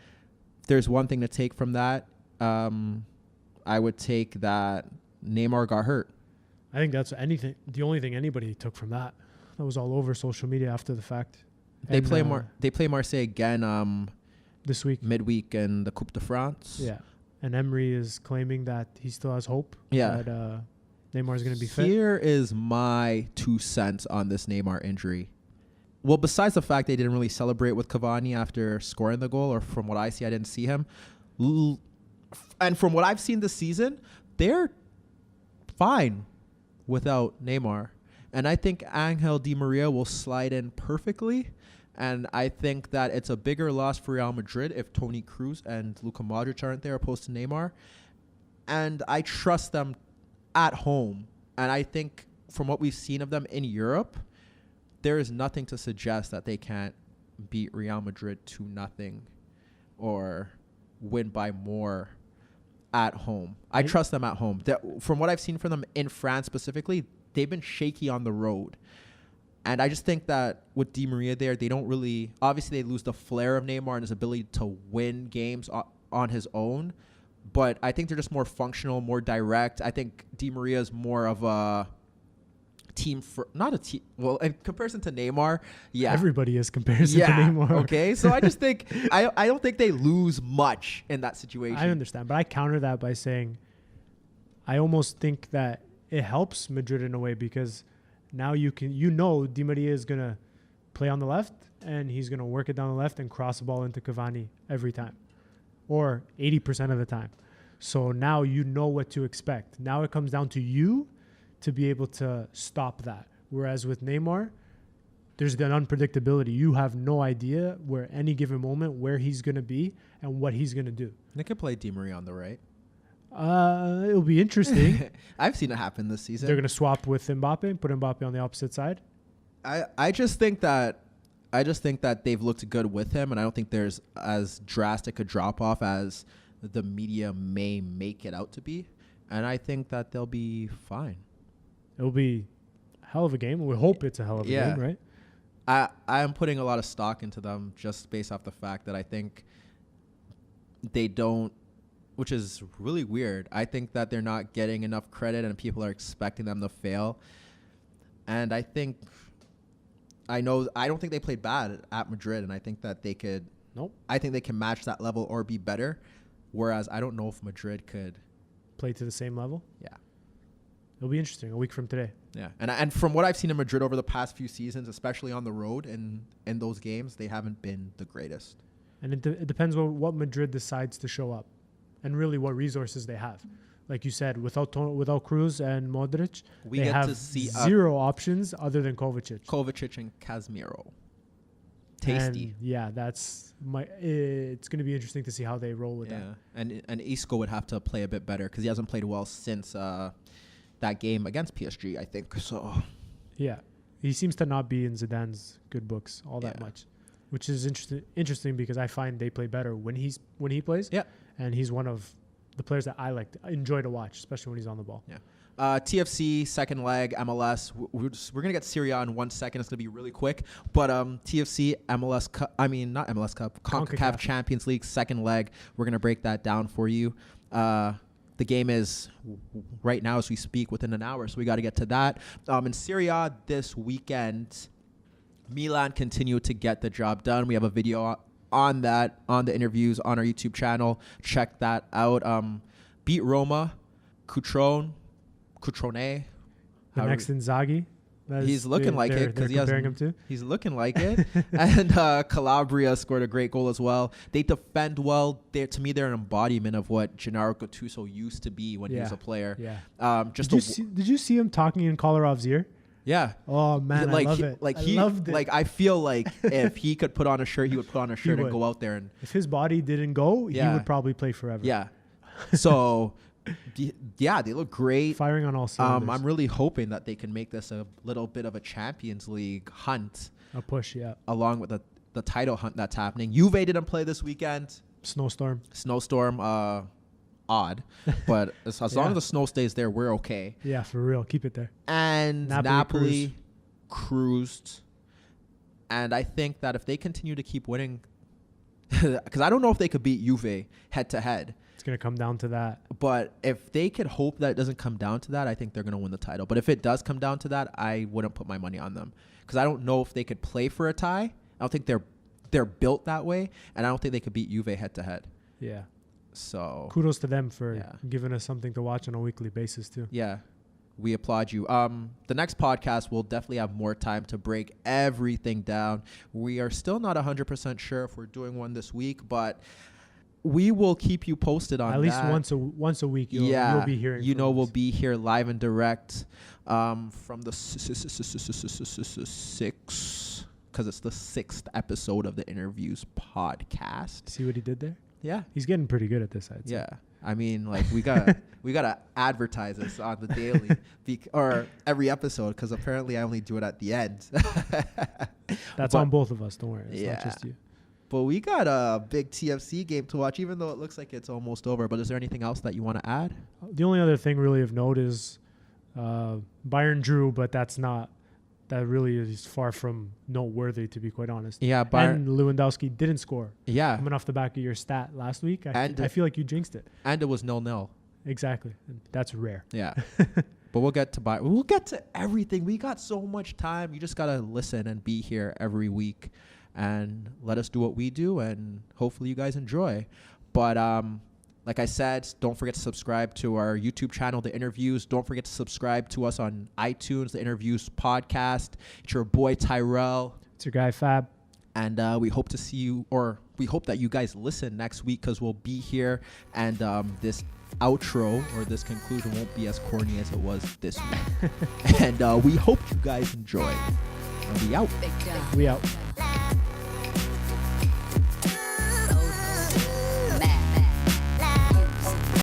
Speaker 2: If there's one thing to take from that, I would take that Neymar got hurt.
Speaker 3: I think that's the only thing anybody took from that. That was all over social media after the fact.
Speaker 2: They play Marseille again
Speaker 3: this week,
Speaker 2: midweek in the Coupe de France.
Speaker 3: Yeah. And Emery is claiming that he still has hope that Neymar is going to be fit.
Speaker 2: Here is my 2 cents on this Neymar injury. Well, besides the fact they didn't really celebrate with Cavani after scoring the goal, or from what I see, I didn't see him. And from what I've seen this season, they're fine without Neymar. And I think Angel Di Maria will slide in perfectly. And I think that it's a bigger loss for Real Madrid if Toni Kroos and Luka Modric aren't there opposed to Neymar. And I trust them at home. And I think from what we've seen of them in Europe, there is nothing to suggest that they can't beat Real Madrid 2-0 or win by more at home. I trust them at home. From what I've seen from them in France specifically, they've been shaky on the road. And I just think that with Di Maria there, they don't really... Obviously, they lose the flair of Neymar and his ability to win games on his own. But I think they're just more functional, more direct. I think Di Maria is more of a team... Not a team... Well, in comparison to Neymar, yeah.
Speaker 3: Everybody is comparison to Neymar.
Speaker 2: Okay, so I just think... I don't think they lose much in that situation.
Speaker 3: I understand, but I counter that by saying I almost think that it helps Madrid in a way because... Now Di Maria is going to play on the left and he's going to work it down the left and cross the ball into Cavani every time or 80% of the time. So now you know what to expect. Now it comes down to you to be able to stop that. Whereas with Neymar, there's an unpredictability. You have no idea where any given moment where he's going to be and what he's going to do.
Speaker 2: They could play Di Maria on the right.
Speaker 3: It'll be interesting.
Speaker 2: I've seen it happen this season.
Speaker 3: They're going to swap with Mbappe, put Mbappe on the opposite side.
Speaker 2: I just think that they've looked good with him, and I don't think there's as drastic a drop off as the media may make it out to be. And I think that they'll be fine.
Speaker 3: It'll be a hell of a game. We hope it's a hell of a game, right?
Speaker 2: I am putting a lot of stock into them just based off the fact that I think they don't, which is really weird. I think that they're not getting enough credit and people are expecting them to fail. And I don't think they played bad at Madrid, and I think that they could.
Speaker 3: Nope.
Speaker 2: I think they can match that level or be better. Whereas I don't know if Madrid could
Speaker 3: play to the same level.
Speaker 2: Yeah.
Speaker 3: it'll be interesting a week from today.
Speaker 2: Yeah, and from what I've seen in Madrid over the past few seasons, especially on the road and in those games, they haven't been the greatest.
Speaker 3: And it depends what Madrid decides to show up, and really what resources they have. Like you said, without Kroos and Modric,
Speaker 2: We
Speaker 3: they
Speaker 2: get
Speaker 3: have
Speaker 2: to see
Speaker 3: zero options other than Kovacic.
Speaker 2: And Casemiro. Tasty.
Speaker 3: And it's going to be interesting to see how they roll with that.
Speaker 2: And Isco would have to play a bit better because he hasn't played well since that game against PSG, I think. So
Speaker 3: yeah, he seems to not be in Zidane's good books all that much, which is interesting because I find they play better when he plays.
Speaker 2: Yeah,
Speaker 3: and he's one of the players that I enjoy to watch, especially when he's on the ball.
Speaker 2: Yeah. TFC second leg MLS. We're gonna get Serie A in 1 second. It's gonna be really quick. But TFC MLS Cup. I mean not MLS Cup. CONCACAF Champions League second leg. We're gonna break that down for you. The game is right now as we speak within an hour, so we got to get to that. In Serie A this weekend, Milan continue to get the job done. We have a video on that on the interviews on our YouTube channel. Check that out. Beat Roma. Cutrone. The
Speaker 3: next Inzaghi.
Speaker 2: He's looking like it because he's looking like it. And Calabria scored a great goal as well. They defend well. To me, they're an embodiment of what Gennaro Gattuso used to be when he was a player.
Speaker 3: Yeah. Did you see him talking in Kolarov's ear?
Speaker 2: Yeah.
Speaker 3: Oh man, I love it.
Speaker 2: I loved it. I feel like if he could put on a shirt, he would put on a shirt and go out there. And
Speaker 3: if his body didn't go, he would probably play forever.
Speaker 2: Yeah. So. Yeah, they look great.
Speaker 3: Firing on all cylinders.
Speaker 2: I'm really hoping that they can make this a little bit of a Champions League hunt.
Speaker 3: A push, yeah.
Speaker 2: Along with the title hunt that's happening. Juve didn't play this weekend.
Speaker 3: Snowstorm,
Speaker 2: odd. But as long as the snow stays there, we're okay.
Speaker 3: Yeah, for real. Keep it there.
Speaker 2: And Napoli cruised. And I think that if they continue to keep winning, because I don't know if they could beat Juve head-to-head.
Speaker 3: It's going to come down to that.
Speaker 2: But if they could hope that it doesn't come down to that, I think they're going to win the title. But if it does come down to that, I wouldn't put my money on them. Because I don't know if they could play for a tie. I don't think they're built that way. And I don't think they could beat Juve head-to-head.
Speaker 3: Yeah.
Speaker 2: So
Speaker 3: kudos to them for giving us something to watch on a weekly basis, too.
Speaker 2: Yeah. We applaud you. The next podcast will definitely have more time to break everything down. We are still not 100% sure if we're doing one this week, but we will keep you posted on that.
Speaker 3: At least once a week, you'll be hearing.
Speaker 2: We'll be here live and direct from the 6th, because it's the 6th episode of the InnerViews Podcast.
Speaker 3: See what he did there?
Speaker 2: Yeah,
Speaker 3: he's getting pretty good at this. I'd say.
Speaker 2: Yeah. I mean, like we gotta advertise this on the daily or every episode because apparently I only do it at the end.
Speaker 3: That's on both of us. Don't worry, it's not just you.
Speaker 2: But we got a big TFC game to watch, even though it looks like it's almost over. But is there anything else that you want to add?
Speaker 3: The only other thing really of note is Bayern drew, but that really is far from noteworthy, to be quite honest.
Speaker 2: Yeah,
Speaker 3: and Lewandowski didn't score.
Speaker 2: Yeah.
Speaker 3: Coming off the back of your stat last week, I feel like you jinxed it.
Speaker 2: And it was 0-0.
Speaker 3: Exactly. That's rare.
Speaker 2: Yeah. But we'll get to We'll get to everything. We got so much time. You just got to listen and be here every week and let us do what we do, and hopefully you guys enjoy. But like I said, don't forget to subscribe to our YouTube channel, The InnerViews. Don't forget to subscribe to us on iTunes, The InnerViews Podcast. It's your boy Tyrrell.
Speaker 3: It's your guy Fab.
Speaker 2: And we hope to see you, or we hope that you guys listen next week because we'll be here. And this outro or this conclusion won't be as corny as it was this week. And we hope you guys enjoy. And we out.
Speaker 3: We out.